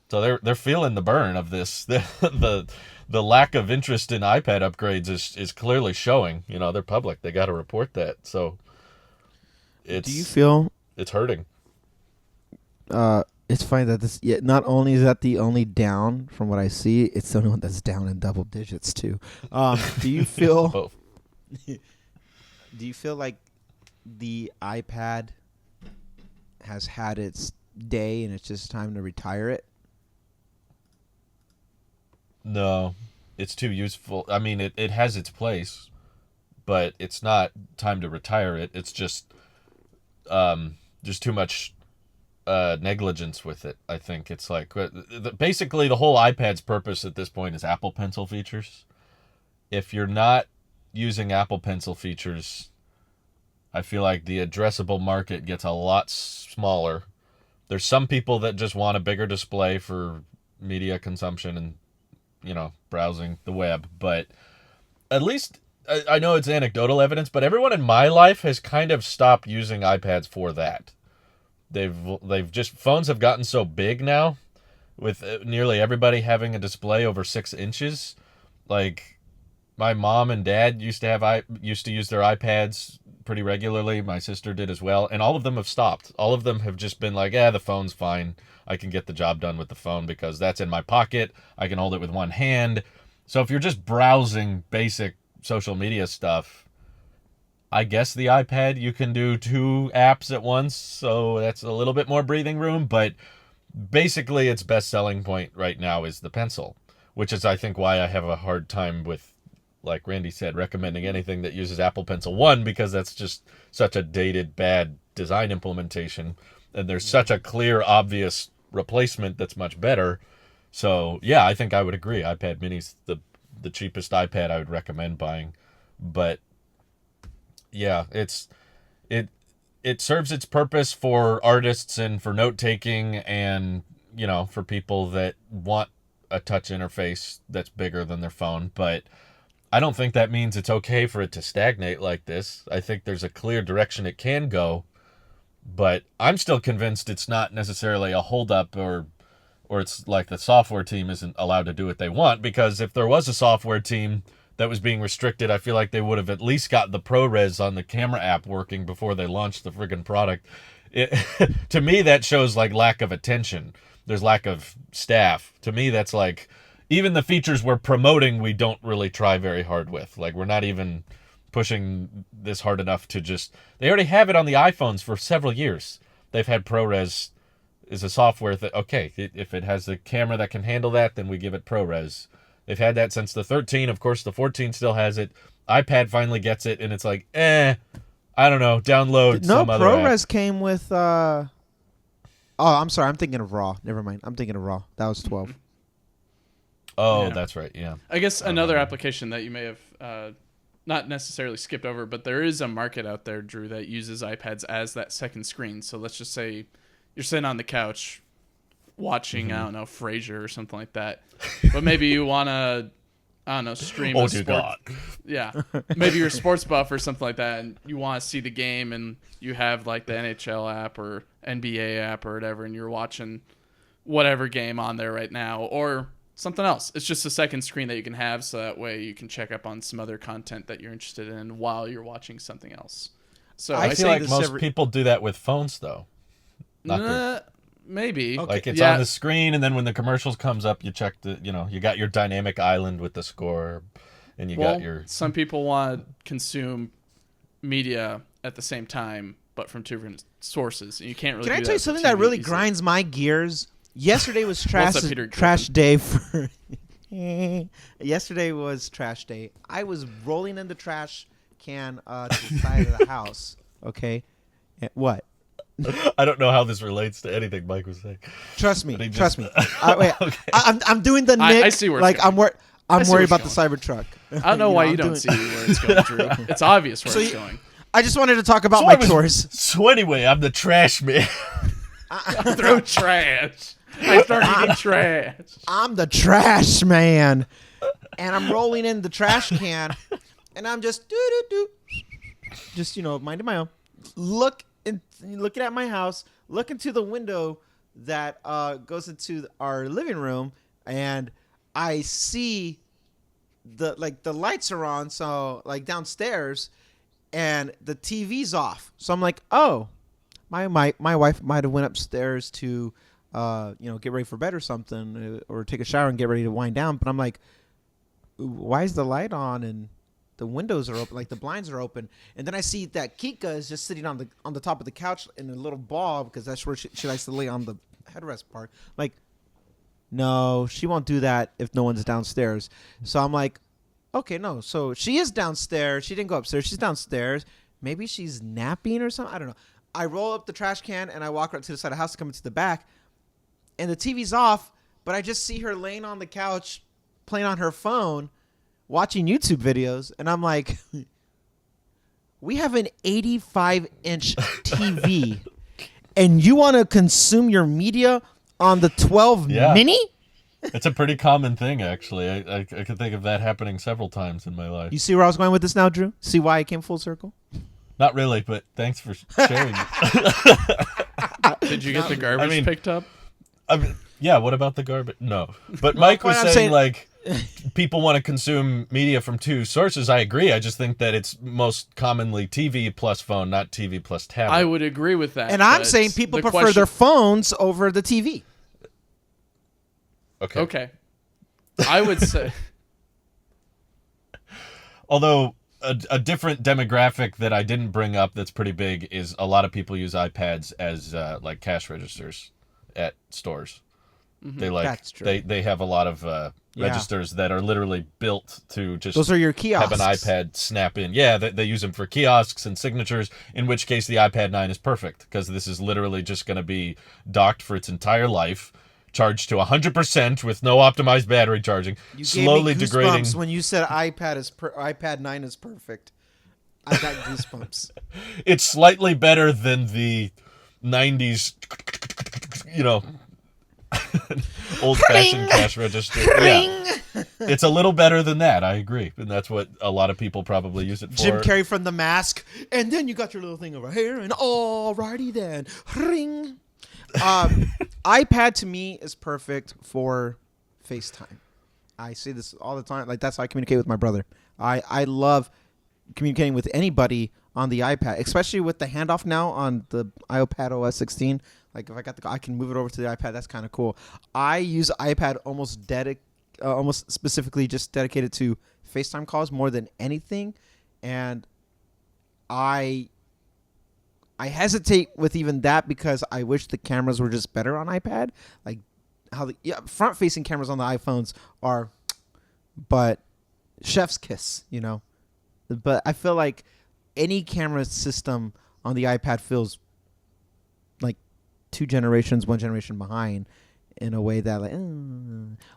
So they're feeling the burn of this. The lack of interest in iPad upgrades is clearly showing. You know, they're public. They got to report that. So do you feel it's hurting? It's funny that this. Yeah, not only is that the only down from what I see, it's the only one that's down in double digits too. Do you feel? Do you feel like the iPad has had its day and it's just time to retire it? No, it's too useful. I mean, it has its place, but it's not time to retire it. It's just too much negligence with it. I think it's like basically the whole iPad's purpose at this point is Apple Pencil features. If you're not using Apple Pencil features, I feel like the addressable market gets a lot smaller, There's some people that just want a bigger display for media consumption and, browsing the web. But at least I know it's anecdotal evidence, but everyone in my life has kind of stopped using iPads for that. Phones have gotten so big now, with nearly everybody having a display over 6 inches. Like, my mom and dad used to use their iPads pretty regularly. My sister did as well, and all of them have stopped. All of them have just been like, the phone's fine. I can get the job done with the phone because that's in my pocket. I can hold it with one hand. So if you're just browsing basic social media stuff, I guess the iPad, you can do 2 apps at once, so that's a little bit more breathing room, but basically its best selling point right now is the pencil, which is, I think, why I have a hard time with, like Randy said, recommending anything that uses Apple Pencil 1, because that's just such a dated, bad design implementation, and there's such a clear, obvious replacement that's much better. So, yeah, I think I would agree. iPad mini's the cheapest iPad I would recommend buying. But, yeah, it serves its purpose for artists and for note-taking and, for people that want a touch interface that's bigger than their phone. But I don't think that means it's okay for it to stagnate like this. I think there's a clear direction it can go, but I'm still convinced it's not necessarily a holdup or it's like the software team isn't allowed to do what they want, because if there was a software team that was being restricted, I feel like they would have at least got the ProRes on the camera app working before they launched the friggin' product. To me, that shows like lack of attention. There's lack of staff. To me, that's like, even the features we're promoting, we don't really try very hard with. Like, we're not even pushing this hard enough to just... They already have it on the iPhones for several years. They've had ProRes is a software that, okay, if it has a camera that can handle that, then we give it ProRes. They've had that since the 13. Of course, the 14 still has it. iPad finally gets it, and it's like, I don't know, download some other app. No, ProRes came with... Oh, I'm sorry. I'm thinking of RAW. Never mind. I'm thinking of RAW. That was 12. Oh, yeah. That's right, yeah. I guess another application that you may have not necessarily skipped over, but there is a market out there, Drew, that uses iPads as that second screen. So let's just say you're sitting on the couch watching, I don't know, Frasier or something like that. But maybe you want to, I don't know, stream a sport. God. Yeah. Maybe you're a sports buff or something like that, and you want to see the game, and you have like the NHL app or NBA app or whatever, and you're watching whatever game on there right now, or something else. It's just a second screen that you can have, so that way you can check up on some other content that you're interested in while you're watching something else. So I feel like most people do that with phones, though. Maybe. Okay. Like, it's on the screen, and then when the commercials comes up, you check you got your dynamic island with the score, and you got your... Some people want to consume media at the same time, but from 2 different sources. And you can't really Can do I tell you something that really grinds my gears? Yesterday was trash day for... Yesterday was trash day. I was rolling in the trash can to the side of the house. Okay? What? I don't know how this relates to anything Mike was saying. Trust me. Wait, okay. I'm doing the Nick. I see where it's going. I'm worried about the Cybertruck. I don't know why you don't see where it's going, Drew. It's obvious where it's going. I just wanted to talk about my chores. So anyway, I'm the trash man. I throw trash. I start eating trash. I'm the trash man. And I'm rolling in the trash can. And I'm just just, minding my own. Looking at my house, look into the window that goes into our living room, and I see the lights are on, so like downstairs, and the TV's off. So I'm like, oh, my wife might have went upstairs to get ready for bed or something, or take a shower and get ready to wind down. But I'm like, why is the light on and the windows are open, like the blinds are open? And then I see that Kika is just sitting on the top of the couch in a little ball, because that's where she likes to lay on the headrest part. Like, no, she won't do that if no one's downstairs. So I'm like, okay, no. So she is downstairs. She didn't go upstairs. She's downstairs. Maybe she's napping or something. I don't know. I roll up the trash can and I walk right to the side of the house to come into the back, and the TV's off, but I just see her laying on the couch playing on her phone, watching YouTube videos, and I'm like, we have an 85-inch TV, and you want to consume your media on the 12 mini? It's a pretty common thing, actually. I can think of that happening several times in my life. You see where I was going with this now, Drew? See why I came full circle? Not really, but thanks for sharing. Did you get the garbage picked up? Yeah, what about the garbage? No. But Mike was saying, like, people want to consume media from two sources. I agree. I just think that it's most commonly TV plus phone, not TV plus tablet. I would agree with that. And I'm saying people prefer their phones over the TV. Okay. I would say. Although a different demographic that I didn't bring up that's pretty big is a lot of people use iPads as like cash registers at stores. Mm-hmm. That's true. They have a lot of registers that are literally built to just those are your kiosks. Have an iPad snap in. Yeah, they use them for kiosks and signatures, in which case the iPad 9 is perfect because this is literally just going to be docked for its entire life, charged to 100% with no optimized battery charging, slowly degrading. When you said iPad 9 is perfect, I got goosebumps. It's slightly better than the 90s, old-fashioned cash register. Yeah. It's a little better than that, I agree. And that's what a lot of people probably use it for. Jim Carrey from The Mask, and then you got your little thing over here, and alrighty then. Ring. iPad to me is perfect for FaceTime. I say this all the time. Like, that's how I communicate with my brother. I love communicating with anybody on the iPad, especially with the handoff now on the iPadOS 16. Like, if I can move it over to the iPad. That's kind of cool. I use iPad almost specifically just dedicated to FaceTime calls more than anything, and I hesitate with even that because I wish the cameras were just better on iPad. Like how the front-facing cameras on the iPhones are, but chef's kiss, But I feel like any camera system on the iPad feels like one generation behind in a way that like,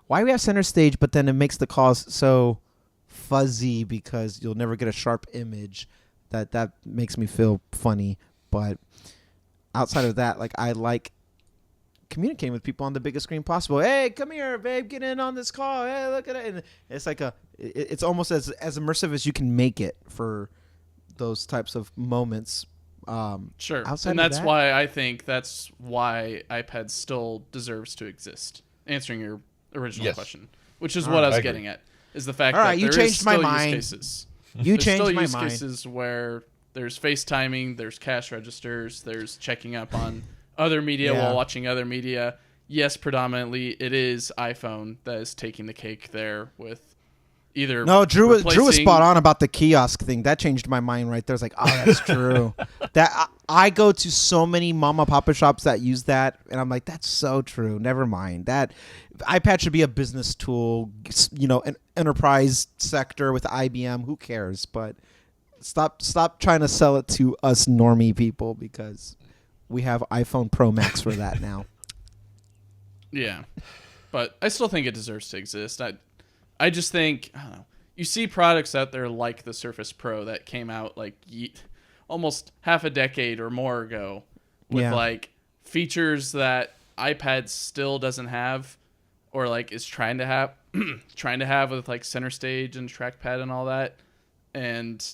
why do we have center stage? But then it makes the calls so fuzzy because you'll never get a sharp image. That makes me feel funny. But outside of that, like I like communicating with people on the biggest screen possible. Hey, come here, babe, get in on this call. Hey, look at it. And it's like it's almost as immersive as you can make it for those types of moments. Sure. And that's why I think that's why iPad still deserves to exist. Answering your original question, which is what I was getting at, is the fact that there is still use cases. You changed my mind. There's still use cases where there's FaceTiming, there's cash registers, there's checking up on other media while watching other media. Yes, predominantly it is iPhone that is taking the cake there with either. No, Drew was spot on about the kiosk thing. That changed my mind right there. I was like, oh, that's true. That I go to so many mama papa shops that use that, and I'm like, that's so true. Never mind. That iPad should be a business tool, an enterprise sector with IBM. Who cares? But stop trying to sell it to us normie people because we have iPhone Pro Max for that now. Yeah, but I still think it deserves to exist. I just think, I don't know, you see products out there like the Surface Pro that came out like almost half a decade or more ago with like features that iPad still doesn't have or like is trying to have with like center stage and trackpad and all that. And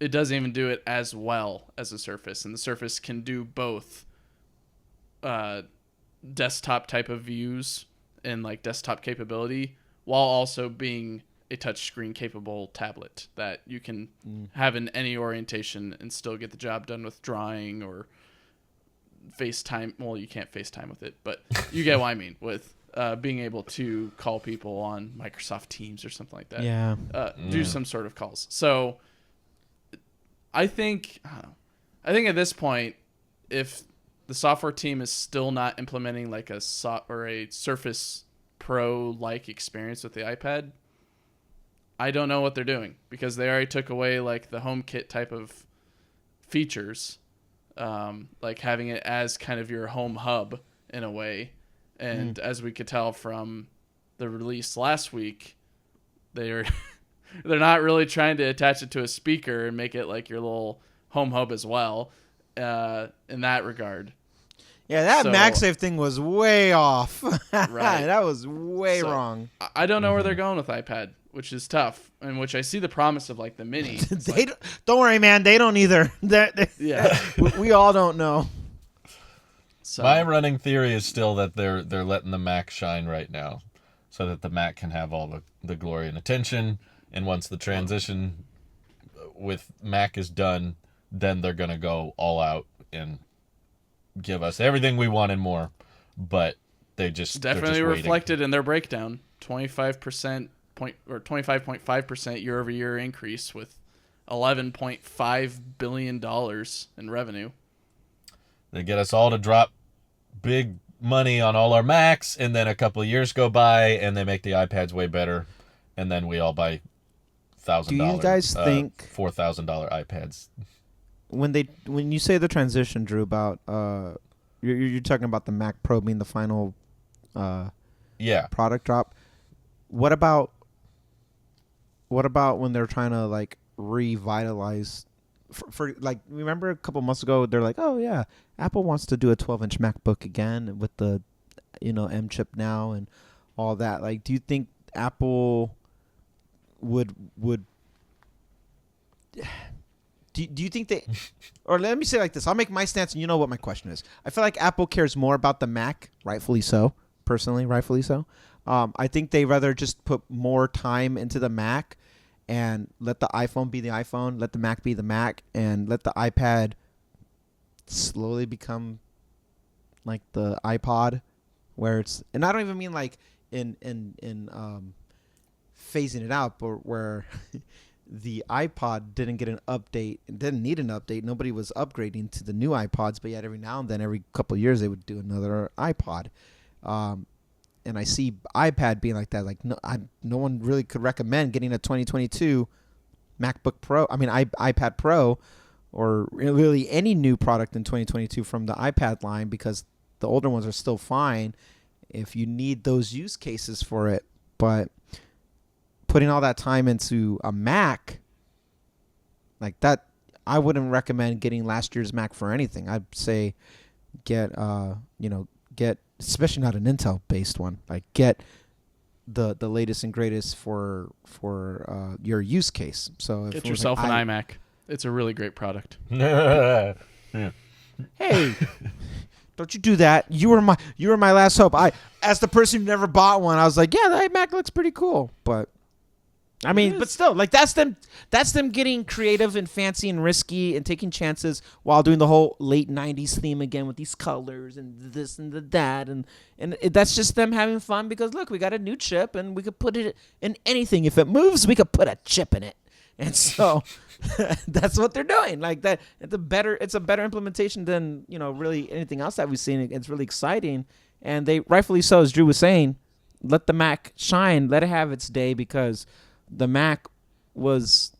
it doesn't even do it as well as the Surface. And the Surface can do both desktop type of views and like desktop capability while also being a touchscreen capable tablet that you can have in any orientation and still get the job done with drawing or FaceTime. Well, you can't FaceTime with it, but you get what I mean with being able to call people on Microsoft Teams or something like that. Yeah. Do some sort of calls. So I think at this point, if the software team is still not implementing like a Surface Pro-like experience with the iPad, I don't know what they're doing because they already took away like the HomeKit type of features, like having it as kind of your home hub in a way. And as we could tell from the release last week, they're not really trying to attach it to a speaker and make it like your little home hub as well, in that regard. Yeah, that MagSafe thing was way off. Right. That was way wrong. I don't know where they're going with iPad, which is tough, and which I see the promise of like the mini. Don't worry, man. They don't either. Yeah. We all don't know. So. My running theory is still that they're letting the Mac shine right now, so that the Mac can have all the glory and attention. And once the transition with Mac is done, then they're gonna go all out and give us everything we want and more. But they just definitely reflected in their breakdown. 25.5% year over year increase with $11.5 billion in revenue. They get us all to drop big money on all our Macs, and then a couple of years go by, and they make the iPads way better, and then we all buy $1,000. Do you guys think $4,000 iPads? When you say the transition, Drew, about you're talking about the Mac Pro being the final product drop. What about when they're trying to like revitalize? For like, remember a couple months ago, they're like, oh yeah, Apple wants to do a 12-inch MacBook again with the, M chip now and all that. Like, do you think Apple would do you think they, or let me say it like this, I'll make my stance and you know what my question is. I feel like Apple cares more about the Mac, rightfully so, rightfully so. I think they rather just put more time into the Mac and let the iPhone be the iPhone, let the Mac be the Mac, and let the iPad slowly become like the iPod, where it's, and I don't even mean like in phasing it out, but where the iPod didn't get an update, it didn't need an update. Nobody was upgrading to the new iPods, but yet every now and then, every couple of years, they would do another iPod. And I see iPad being like that. Like no one really could recommend getting a 2022 MacBook Pro. I mean, iPad Pro, or really any new product in 2022 from the iPad line, because the older ones are still fine if you need those use cases for it. But putting all that time into a Mac like that, I wouldn't recommend getting last year's Mac for anything. I'd say get especially not an Intel based one. Like get the latest and greatest for your use case. So get yourself an iMac. It's a really great product. Yeah. Hey, don't you do that. You were my last hope. As the person who never bought one, I was like, yeah, the iMac looks pretty cool. But I mean, but still, like that's them getting creative and fancy and risky and taking chances while doing the whole late 90s theme again with these colors and this and that, and that's just them having fun because look, we got a new chip and we could put it in anything. If it moves, we could put a chip in it. And so that's what they're doing. Like that, it's a better implementation than really anything else that we've seen. It's really exciting, and they rightfully so, as Drew was saying, let the Mac shine, let it have its day, because the Mac was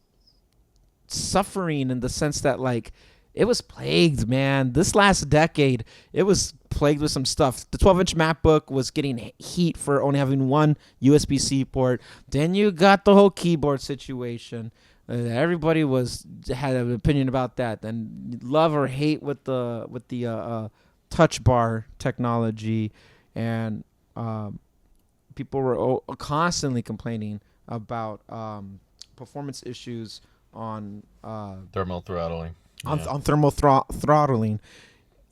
suffering in the sense that like it was plagued, man. This last decade, it was plagued with some stuff. The 12-inch MacBook was getting heat for only having one USB-C port. Then you got the whole keyboard situation. Everybody had an opinion about that. And love or hate with the touch bar technology, and people were constantly complaining about performance issues on thermal throttling. On thermal throttling.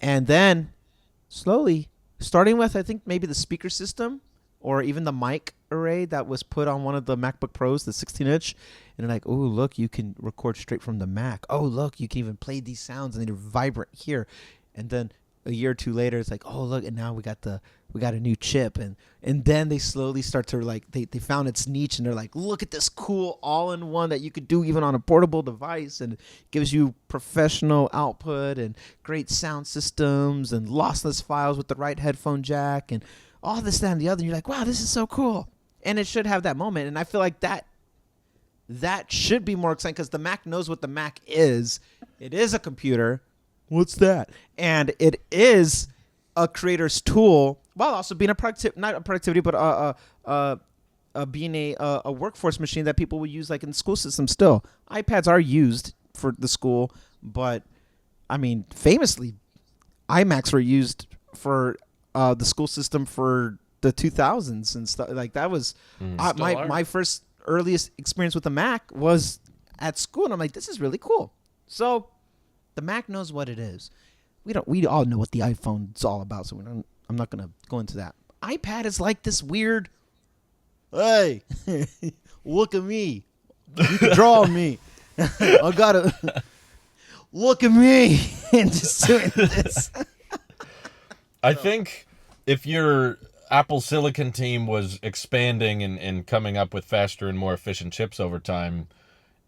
And then slowly, starting with I think maybe the speaker system or even the mic array that was put on one of the MacBook Pros, the 16-inch, and they're like, oh, look, you can record straight from the Mac. Oh, look, you can even play these sounds and they're vibrant here. And then a year or two later, it's like, oh, look, and now we got a new chip, and then they slowly start to like they found its niche, and they're like, look at this cool all-in-one that you could do even on a portable device, and it gives you professional output and great sound systems and lossless files with the right headphone jack and all this, that, and the other. And you're like, wow, this is so cool, and it should have that moment. And I feel like that should be more exciting because the Mac knows what the Mac is. It is a computer. What's that? And it is a creator's tool while also being not a productivity, but being a workforce machine that people will use like in the school system still. iPads are used for the school, but I mean, famously, iMacs were used for the school system for the 2000s and stuff. Like that was my first earliest experience with the Mac was at school, and I'm like, this is really cool. So the Mac knows what it is. We all know what the iPhone's all about, so I'm not gonna go into that. iPad is like this weird. Hey, look at me. You can draw me. I gotta look at me and just doing this. I think if your Apple Silicon team was expanding and coming up with faster and more efficient chips over time,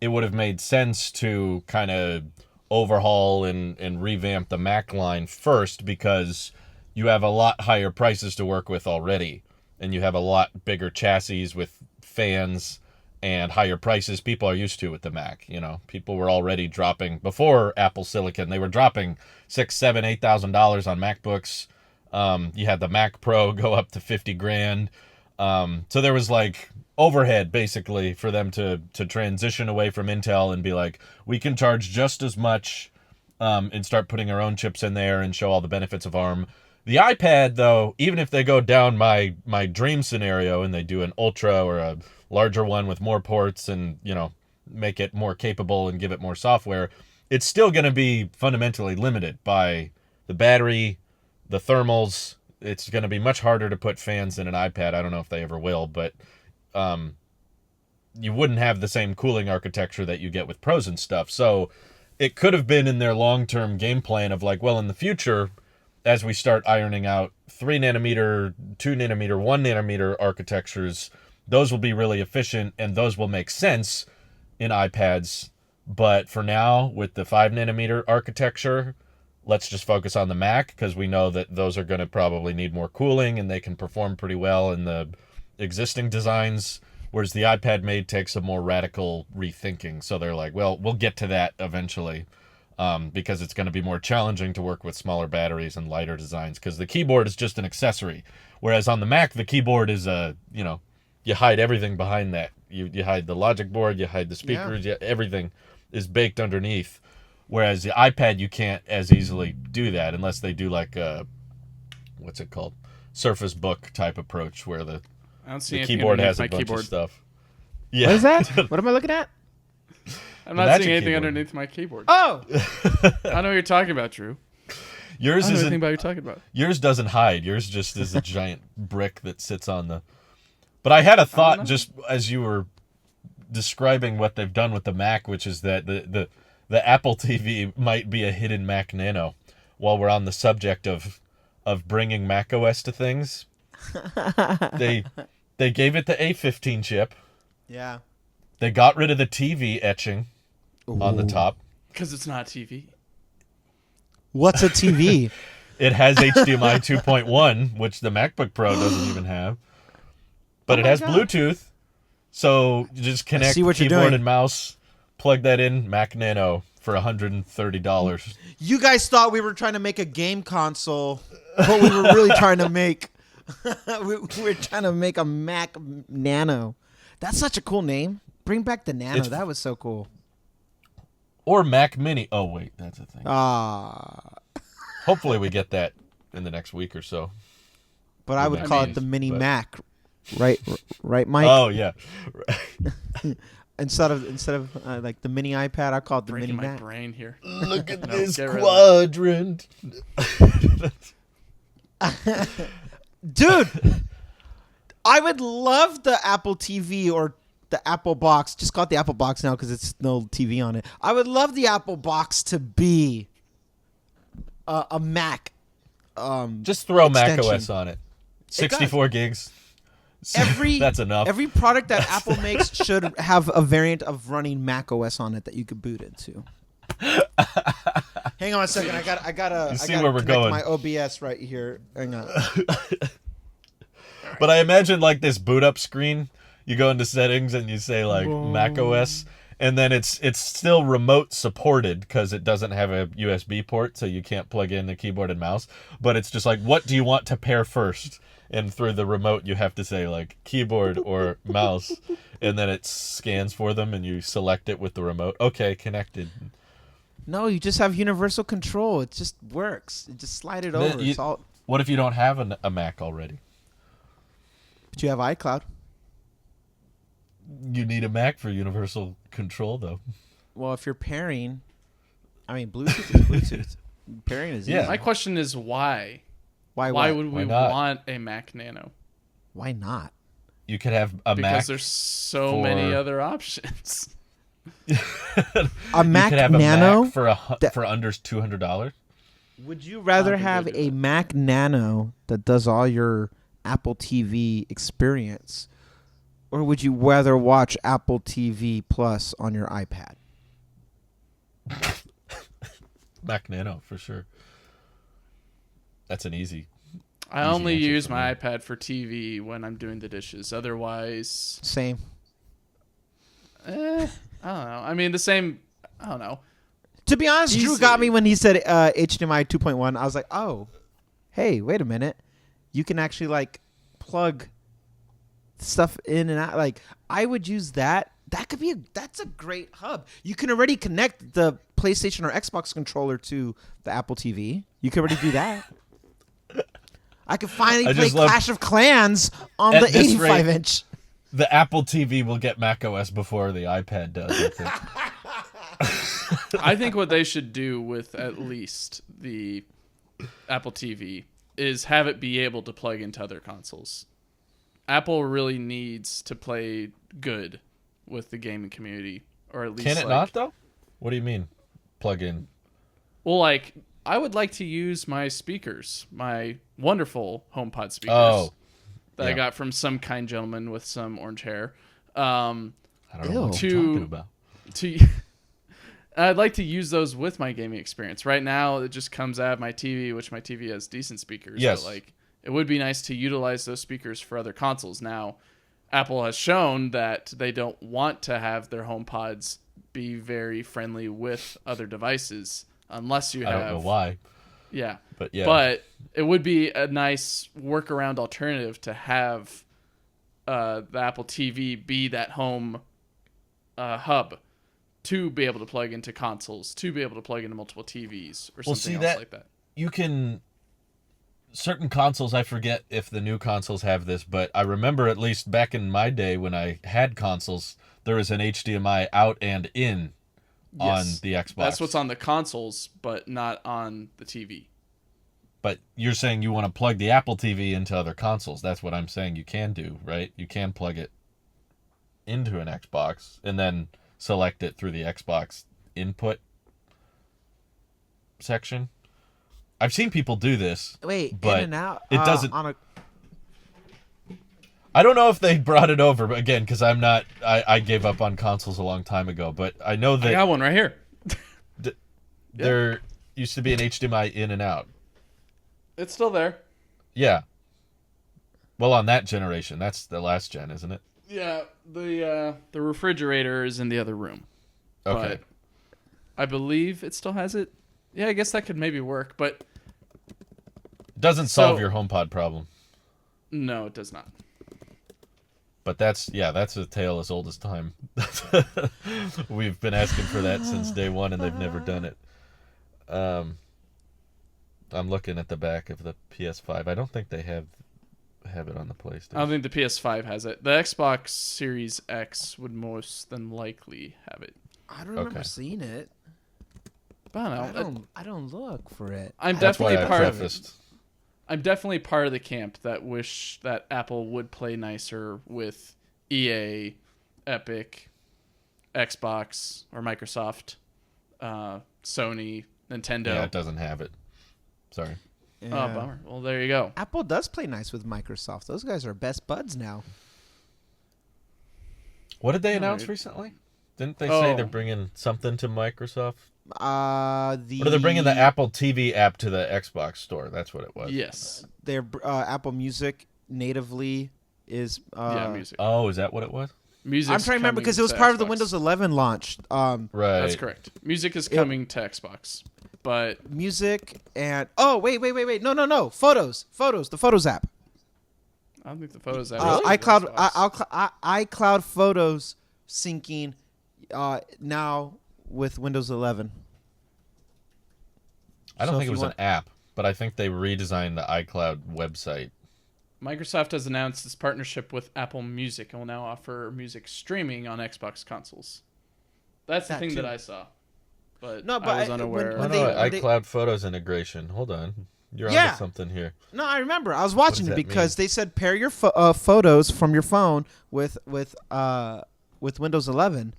it would have made sense to kind of overhaul and revamp the Mac line first, because you have a lot higher prices to work with already, and you have a lot bigger chassis with fans and higher prices people are used to with the Mac. You know, people were already dropping before Apple Silicon. They were dropping $6,000, $7,000, $8,000 on MacBooks. You had the Mac Pro go up to $50,000. So there was like overhead basically for them to transition away from Intel and be like, we can charge just as much and start putting our own chips in there and show all the benefits of ARM. The iPad, though, even if they go down my dream scenario and they do an Ultra or a larger one with more ports and, you know, make it more capable and give it more software, it's still going to be fundamentally limited by the battery, the thermals. It's going to be much harder to put fans in an iPad. I don't know if they ever will, but you wouldn't have the same cooling architecture that you get with Pros and stuff. So it could have been in their long-term game plan of like, well, in the future, as we start ironing out 3 nanometer, 2 nanometer, 1 nanometer architectures, those will be really efficient and those will make sense in iPads. But for now, with the 5 nanometer architecture, let's just focus on the Mac, because we know that those are going to probably need more cooling and they can perform pretty well in the existing designs, whereas the iPad Mate takes a more radical rethinking. So they're like, well, we'll get to that eventually, because it's going to be more challenging to work with smaller batteries and lighter designs, because the keyboard is just an accessory, whereas on the Mac, the keyboard is you hide everything behind that. You hide the logic board, you hide the speakers, everything is baked underneath. Whereas the iPad, you can't as easily do that unless they do like a, what's it called? Surface Book type approach, where the keyboard has a bunch of stuff. Yeah. What is that? What am I looking at? I'm not seeing anything underneath my keyboard. Oh! I know what you're talking about, Drew. Yours isn't. Anything about what you're talking about. Yours doesn't hide. Yours just is a giant brick that sits on the... But I had a thought just as you were describing what they've done with the Mac, which is that the Apple TV might be a hidden Mac Nano. While we're on the subject of bringing macOS to things, they gave it the A15 chip. Yeah. They got rid of the TV etching on the top. Because it's not TV. What's a TV? It has HDMI 2.1, which the MacBook Pro doesn't even have. But it has Bluetooth, so you just connect keyboard and mouse, plug that in, Mac Nano for $130. You guys thought we were trying to make a game console, but we were really trying to make we're trying to make a Mac Nano. That's such a cool name. Bring back the Nano. That was so cool. Or Mac Mini. Oh wait, that's a thing. Hopefully we get that in the next week or so. But I would call it the Mini Mac. Right, Mike. Oh yeah. instead of like the mini iPad, I call it the Mini Mac. My brain here. Look at this quadrant, dude. I would love the Apple TV or the Apple Box. Just call it the Apple Box now because it's no TV on it. I would love the Apple Box to be a Mac. Just throw macOS on it. 64 gigs. That's enough. Every product that Apple makes should have a variant of running macOS on it that you could boot into. Hang on a second. I gotta where we're going. My OBS right here. Hang on. But I imagine like this boot up screen. You go into settings and you say like macOS, and then it's still remote supported because it doesn't have a USB port, so you can't plug in the keyboard and mouse. But it's just like, what do you want to pair first? And through the remote, you have to say, like, keyboard or mouse. And then it scans for them, and you select it with the remote. Okay, connected. No, you just have universal control. It just works. You just slide it over. What if you don't have a Mac already? But you have iCloud. You need a Mac for universal control, though. Well, if you're pairing, I mean, Bluetooth is Bluetooth. Pairing is easy. My question is why? Why would we want a Mac Nano? Why not? You could have a Mac. Because there's so many other options. A Mac you could have Nano a Mac for under $200. Would you rather have a Mac Nano that does all your Apple TV experience, or would you rather watch Apple TV Plus on your iPad? Mac Nano for sure. That's an easy. I only use my iPad for TV when I'm doing the dishes. Otherwise, same. I don't know. I mean, the same. I don't know. To be honest, Drew got me when he said HDMI 2.1. I was like, oh, hey, wait a minute. You can actually like plug stuff in and out. Like, I would use that. That's a great hub. You can already connect the PlayStation or Xbox controller to the Apple TV. You can already do that. I could finally play Clash of Clans on the 85-inch. The Apple TV will get macOS before the iPad does, I think. I think what they should do with at least the Apple TV is have it be able to plug into other consoles. Apple really needs to play good with the gaming community, or at least Can it not, though? What do you mean, plug in? Well, like, I would like to use my speakers, my wonderful HomePod speakers that I got from some kind gentleman with some orange hair. I don't know what you're talking about. I'd like to use those with my gaming experience. Right now, it just comes out of my TV, which my TV has decent speakers. Yes. But, like, it would be nice to utilize those speakers for other consoles. Now, Apple has shown that they don't want to have their HomePods be very friendly with other devices unless you have... I don't know why. Yeah. But it would be a nice workaround alternative to have the Apple TV be that home hub to be able to plug into consoles, to be able to plug into multiple TVs or something else like that. You can... Certain consoles, I forget if the new consoles have this, but I remember at least back in my day when I had consoles, there was an HDMI out and in on the Xbox. That's what's on the consoles, but not on the TV. But you're saying you want to plug the Apple TV into other consoles. That's what I'm saying you can do, right? You can plug it into an Xbox and then select it through the Xbox input section. I've seen people do this. Wait, but in and out? It doesn't... I don't know if they brought it over, but again, because I'm not... I gave up on consoles a long time ago, but I know that... I got one right here. There used to be an HDMI in and out. It's still there. Yeah. Well, on that generation. That's the last gen, isn't it? Yeah, the refrigerator is in the other room. Okay. But I believe it still has it. Yeah, I guess that could maybe work, but... Doesn't solve your HomePod problem. No, it does not. But that's a tale as old as time. We've been asking for that since day one, and they've never done it. I'm looking at the back of the PS5. I don't think they have it on the PlayStation. I don't think the PS5 has it. The Xbox Series X would most than likely have it. I don't remember seeing it. I don't know. I don't look for it. I'm definitely part of the camp that wish that Apple would play nicer with EA, Epic, Xbox, or Microsoft, Sony, Nintendo. Yeah, it doesn't have it. Sorry. Yeah. Oh, bummer. Well, there you go. Apple does play nice with Microsoft. Those guys are best buds now. What did they announce recently? Didn't they say they're bringing something to Microsoft? Or they're bringing the Apple TV app to the Xbox store. That's what it was. Yes. Their Apple Music natively is... music. Oh, is that what it was? Music. I'm trying to remember because it was part of the Windows 11 launch. Right. That's correct. Music is coming to Xbox. But music and... Oh, wait. No. Photos. The Photos app. I don't think the Photos app... iCloud Photos syncing now with Windows 11. I don't think it was an app. but I think they redesigned the iCloud website. Microsoft has announced its partnership with Apple Music and will now offer music streaming on Xbox consoles. That's the thing that I saw. But I was unaware. iCloud Photos integration. Hold on. You're onto something here. No, I remember. I was watching it because they said pair your photos from your phone with Windows 11.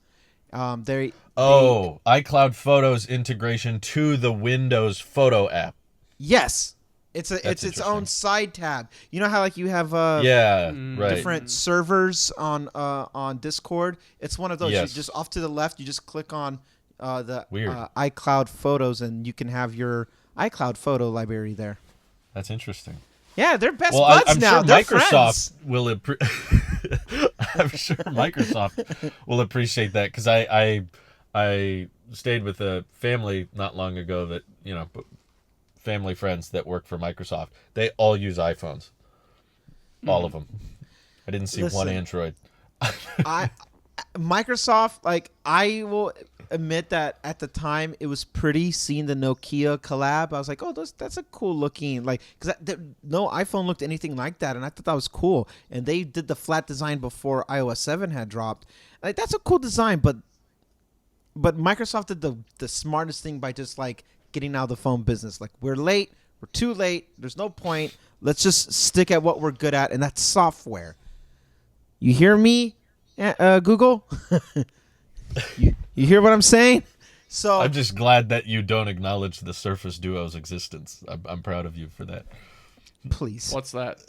iCloud Photos integration to the Windows Photo app. Yes. It's its own side tab. You know how like you have different servers on Discord? It's one of those. Yes. You just off to the left, you just click on the iCloud Photos, and you can have your iCloud photo library there. That's interesting. Yeah, they're best buds now. Sure they're Microsoft friends. will. I'm sure Microsoft will appreciate that because I stayed with a family not long ago that family friends that work for Microsoft. They all use iPhones. All of them. I didn't see one Android. Microsoft, like, I will admit that at the time it was pretty seeing the Nokia collab. I was like, oh, that's a cool looking, like, because no iPhone looked anything like that, and I thought that was cool. And they did the flat design before iOS 7 had dropped. Like, that's a cool design, but Microsoft did the smartest thing by just like getting out of the phone business. Like, we're late, we're too late, there's no point. Let's just stick at what we're good at, and that's software. You hear me, Google? you hear what I'm saying? So I'm just glad that you don't acknowledge the Surface Duo's existence. I'm proud of you for that. Please. What's that?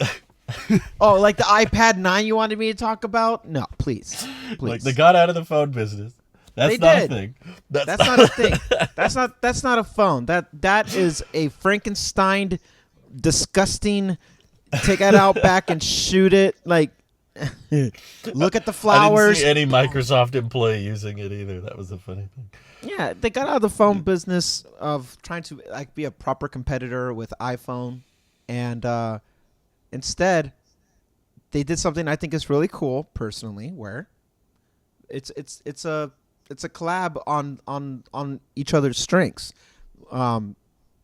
Oh, like the iPad 9 you wanted me to talk about? No, please. Like, they got out of the phone business. That's not a thing. That's not a thing. That's not a phone. That is a Frankenstein, disgusting. Take it out back and shoot it. Like, look at the flowers. I didn't see any Microsoft employee using it either. That was a funny thing. Yeah, they got out of the phone business of trying to like be a proper competitor with iPhone, and instead, they did something I think is really cool personally, where it's a collab on each other's strengths. The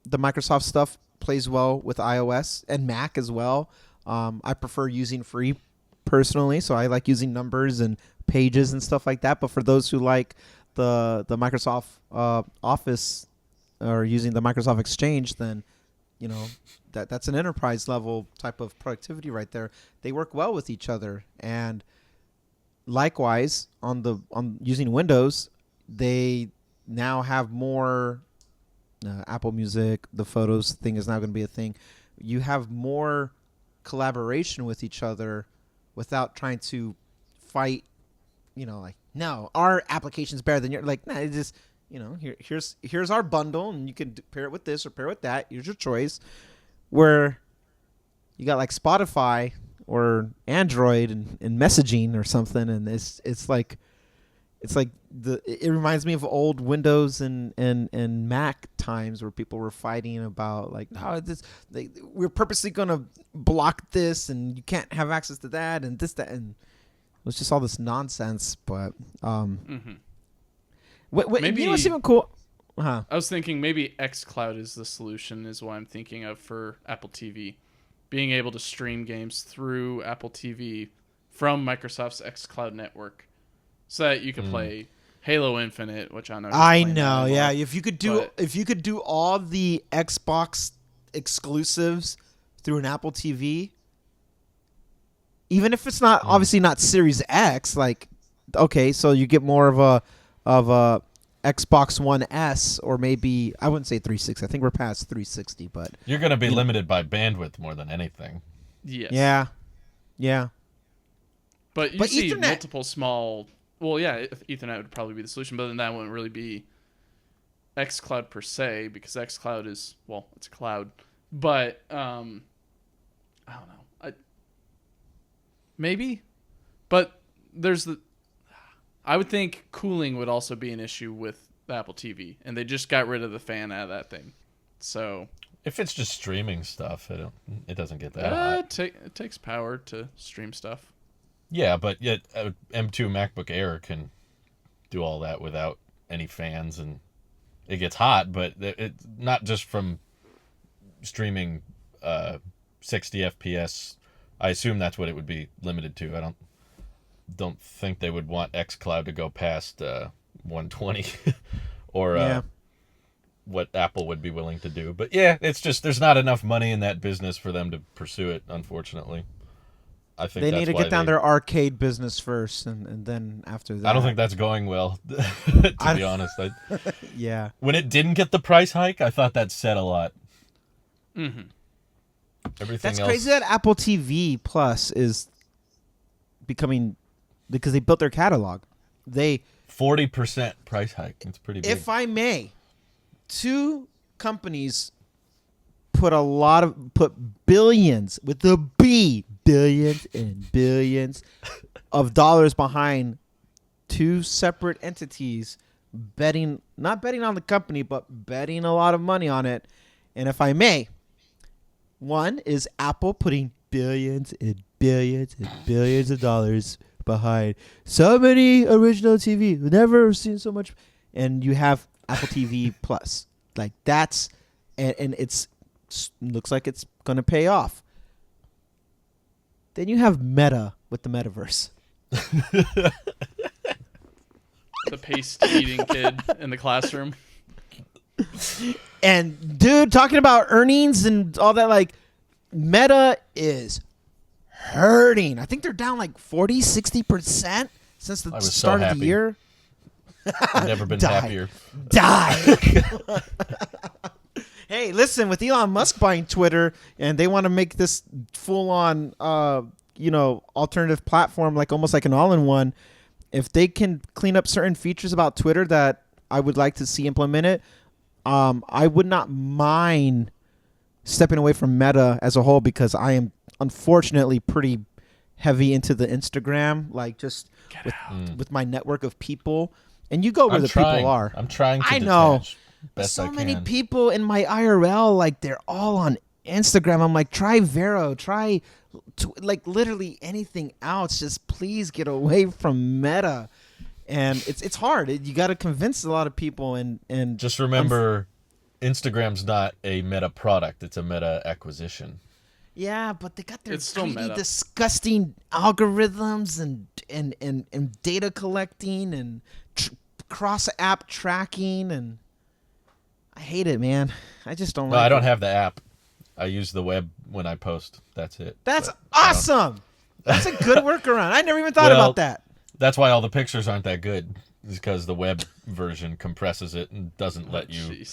Microsoft stuff plays well with iOS and Mac as well. I prefer using free personally, so I like using numbers and pages and stuff like that. But for those who like the Microsoft Office or using the Microsoft Exchange, then that's an enterprise level type of productivity right there. They work well with each other, and likewise on using Windows, they now have more Apple Music. The Photos thing is now going to be a thing. You have more collaboration with each other without trying to fight. Like, no, our application's better than yours. Like, nah, it's just here's our bundle, and you can pair it with this or pair it with that. Here's your choice. Where you got like Spotify or Android and messaging or something, and it's like it reminds me of old Windows and Mac times where people were fighting about like, no, we're purposely gonna block this, and you can't have access to that, and this, that, and it was just all this nonsense. But maybe what's even cool? Huh? I was thinking maybe xCloud is the solution, is what I'm thinking of for Apple TV. Being able to stream games through Apple TV from Microsoft's xCloud network, so that you could play Halo Infinite, which I know. I know, yeah. If you could do all the Xbox exclusives through an Apple TV, even if it's not obviously not Series X, like, okay, so you get more of a Xbox One S, or maybe I wouldn't say 360. I think we're past 360, but you're going to be limited by bandwidth more than anything. Yes. Yeah. But see Ethernet. Multiple small. Well, yeah, Ethernet would probably be the solution, but then that wouldn't really be xCloud per se, because xCloud is, well, it's a cloud. But I don't know. Maybe, but there's I would think cooling would also be an issue with the Apple TV, and they just got rid of the fan out of that thing. So if it's just streaming stuff, it doesn't get that hot. It takes power to stream stuff. Yeah, but yet M2 MacBook Air can do all that without any fans, and it gets hot, but it's not just from streaming 60 FPS. I assume that's what it would be limited to. I don't think they would want xCloud to go past 120 or what Apple would be willing to do. But yeah, it's just there's not enough money in that business for them to pursue it, unfortunately. I think they need to get down their arcade business first, and then after that. I don't think that's going well, to be honest. Yeah. When it didn't get the price hike, I thought that said a lot. Mm-hmm. That's crazy that Apple TV Plus is becoming, because they built their catalog. 40% price hike. It's pretty big. If I may, two companies put billions with the B, billions and billions of dollars behind two separate entities, not betting on the company, but betting a lot of money on it. And if I may, one is Apple putting billions and billions and billions of dollars behind so many original TV. We've never seen so much. And you have Apple TV Plus. Like that's, and it's looks like it's going to pay off. Then you have Meta with the metaverse. The paste-eating kid in the classroom. And dude, talking about earnings and all that, like Meta is hurting. I think they're down like 40-60% since the start of the year. I've never been happier. Die. Hey, listen, with Elon Musk buying Twitter and they want to make this full-on alternative platform, like almost like an all-in-one, if they can clean up certain features about Twitter that I would like to see implemented, I would not mind stepping away from Meta as a whole, because I am unfortunately pretty heavy into the Instagram, like just with my network of people. And you go where people are. I'm trying to detach. Know. Best so I can. Many people in my IRL, like they're all on Instagram. I'm like, try Vero, like literally anything else. Just please get away from Meta. And it's hard. You got to convince a lot of people. And just remember, Instagram's not a Meta product; it's a Meta acquisition. Yeah, but they got their greedy, disgusting algorithms and data collecting and cross app tracking, and I hate it, man. I just don't. I don't have the app. I use the web when I post. That's it. That's awesome. That's a good workaround. I never even thought about that. That's why all the pictures aren't that good. Is because the web version compresses it and doesn't let you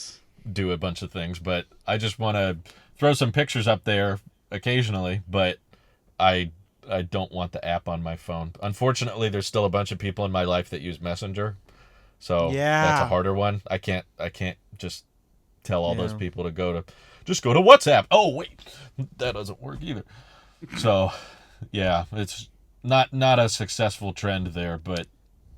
do a bunch of things. But I just want to throw some pictures up there occasionally, but I don't want the app on my phone. Unfortunately, there's still a bunch of people in my life that use Messenger. So that's a harder one. I can't just tell all those people to go to WhatsApp. Oh wait, that doesn't work either. So yeah, it's not a successful trend there, but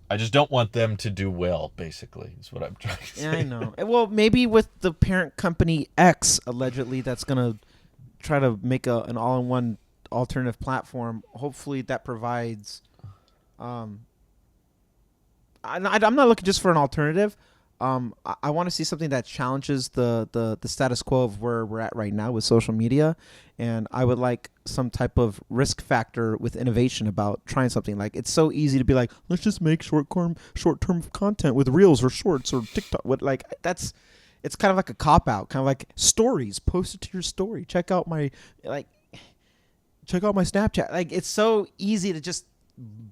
I just don't want them to do well, basically, is what I'm trying to say. Yeah, I know. Well, maybe with the parent company X, allegedly, that's going to try to make an all-in-one alternative platform. Hopefully that provides... I'm not looking just for an alternative. I want to see something that challenges the status quo of where we're at right now with social media, and I would like some type of risk factor with innovation about trying something. Like, it's so easy to be like, let's just make short-term content with Reels or Shorts or TikTok. It's kind of like a cop-out, kind of like stories. Post it to your story. Check out my Snapchat. Like, it's so easy to just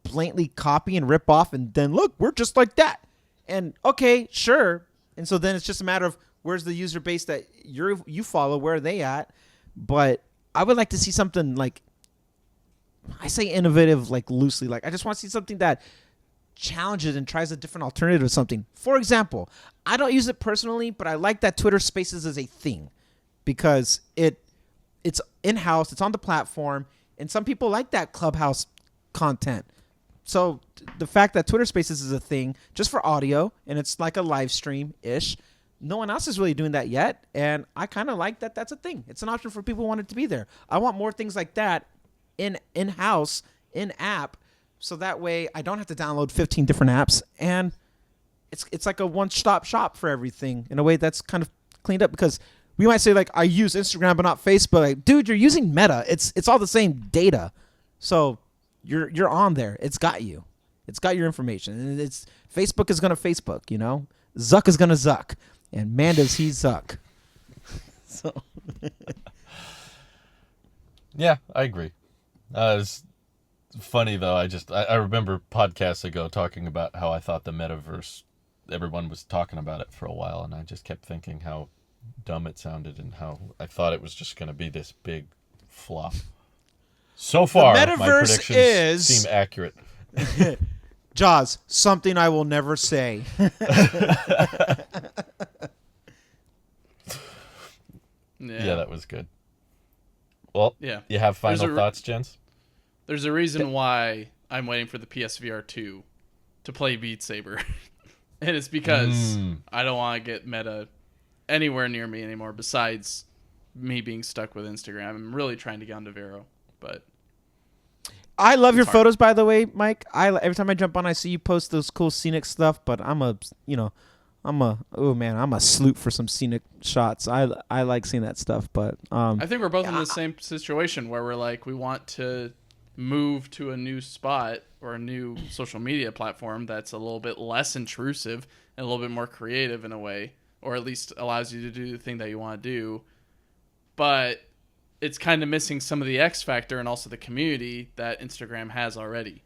blatantly copy and rip off, and then look, we're just like that. And okay, sure. And so then it's just a matter of where's the user base that you follow, where are they at? But I would like to see something like, I say innovative, like loosely, like I just want to see something that challenges and tries a different alternative to something. For example, I don't use it personally, but I like that Twitter Spaces is a thing because it's in-house, it's on the platform, and some people like that Clubhouse content. So the fact that Twitter Spaces is a thing just for audio and it's like a live stream-ish, no one else is really doing that yet, and I kind of like that that's a thing. It's an option for people who want it to be there. I want more things like that in-house, in-app, so that way I don't have to download 15 different apps, and it's like a one-stop shop for everything in a way that's kind of cleaned up, because we might say like I use Instagram but not Facebook. Like, dude, you're using Meta. It's all the same data. So you're on there. It's got you. It's got your information. And it's Facebook is gonna Facebook, you know? Zuck is gonna Zuck. And man does he Zuck. So yeah, I agree. It's funny though. I remember podcasts ago talking about how I thought the metaverse, everyone was talking about it for a while, and I just kept thinking how dumb it sounded and how I thought it was just going to be this big flop. So far, my predictions seem accurate. Jaws, something I will never say. Yeah, that was good. Well, yeah. You have final thoughts, Jens? There's a reason why I'm waiting for the PSVR 2 to play Beat Saber. And it's because I don't want to get Meta anywhere near me anymore besides me being stuck with Instagram. I'm really trying to get onto Vero, but I love your photos, by the way, Mike. Every time I jump on, I see you post those cool scenic stuff, but I'm a sloot for some scenic shots. I like seeing that stuff, but I think we're both in the same situation where we're like, we want to move to a new spot or a new social media platform that's a little bit less intrusive and a little bit more creative in a way, or at least allows you to do the thing that you want to do. But it's kind of missing some of the X factor and also the community that Instagram has already.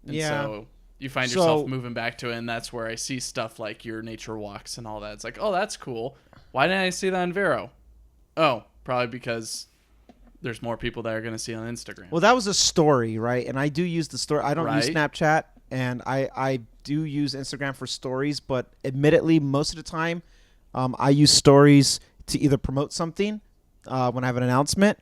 And so you find yourself moving back to it, and that's where I see stuff like your nature walks and all that. It's like, oh, that's cool. Why didn't I see that on Vero? Oh, probably because there's more people that are going to see on Instagram. Well, that was a story, right? And I do use the story. I don't use Snapchat, and I do use Instagram for stories, but admittedly, most of the time, I use stories to either promote something when I have an announcement,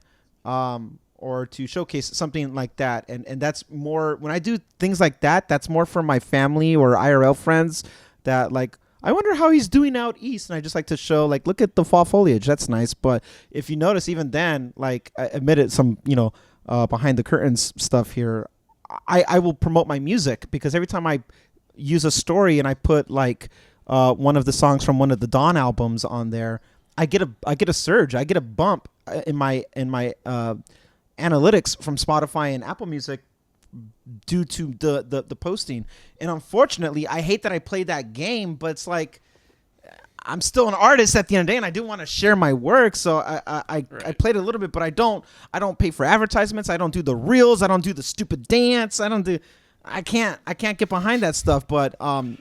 or to showcase something like that. And that's more, when I do things like that, that's more for my family or IRL friends that like, I wonder how he's doing out east. And I just like to show, like, look at the fall foliage. That's nice. But if you notice, even then, like, I admitted some, behind the curtains stuff here, I will promote my music, because every time I use a story and I put like one of the songs from one of the Dawn albums on there, I get a surge. I get a bump in my analytics from Spotify and Apple Music due to the posting. And unfortunately, I hate that I played that game, but it's like, I'm still an artist at the end of the day, and I do want to share my work. So I played a little bit, but I don't pay for advertisements. I don't do the reels. I don't do the stupid dance. I can't get behind that stuff. But I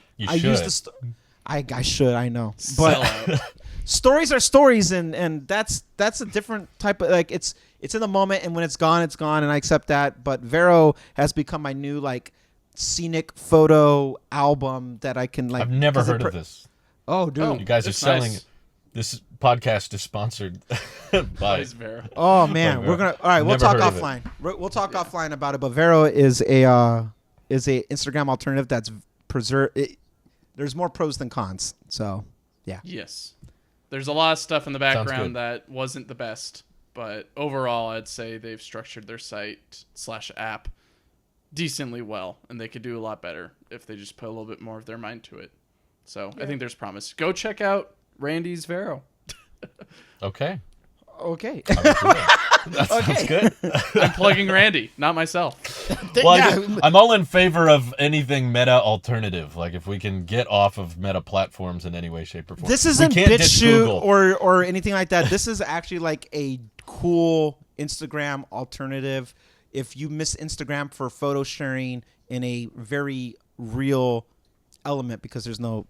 should. I know. But stories are stories, and that's a different type of, like, it's in the moment, and when it's gone, and I accept that. But Vero has become my new, like, scenic photo album that I can, like. I've never heard of this. Oh, dude. You guys are selling. Nice. This podcast is sponsored by Vero. Oh, man. We're going to. All right, we'll talk offline. We'll talk offline about it. But Vero is a Instagram alternative that's preserved. There's more pros than cons. So, yeah. Yes. There's a lot of stuff in the background that wasn't the best. But overall, I'd say they've structured their site/app decently well. And they could do a lot better if they just put a little bit more of their mind to it. So I think there's promise. Go check out Randy's Vero. Okay. That sounds good. I'm plugging Randy, not myself. Well, I'm all in favor of anything meta alternative. Like, if we can get off of meta platforms in any way, shape, or form. This isn't BitChute or anything like that. This is actually like a cool Instagram alternative. If you miss Instagram for photo sharing in a very real element, because there's no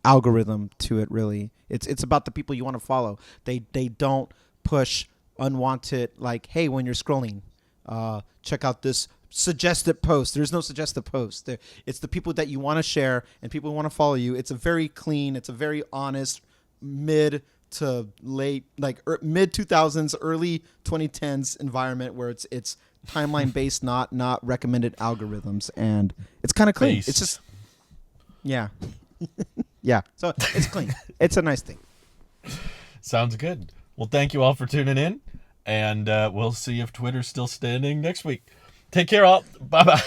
algorithm to it, really. It's about the people you want to follow. They don't push unwanted, like, hey, when you're scrolling, check out this suggested post. There's no suggested post. It's the people that you want to share and people who want to follow you. It's a very clean, it's a very honest mid to late, like mid 2000s, early 2010s environment where it's timeline based, not recommended algorithms, and it's kind of clean. It's just, yeah. Yeah, so it's clean. It's a nice thing. Sounds good. Well, thank you all for tuning in, and we'll see if Twitter's still standing next week. Take care, all. Bye-bye.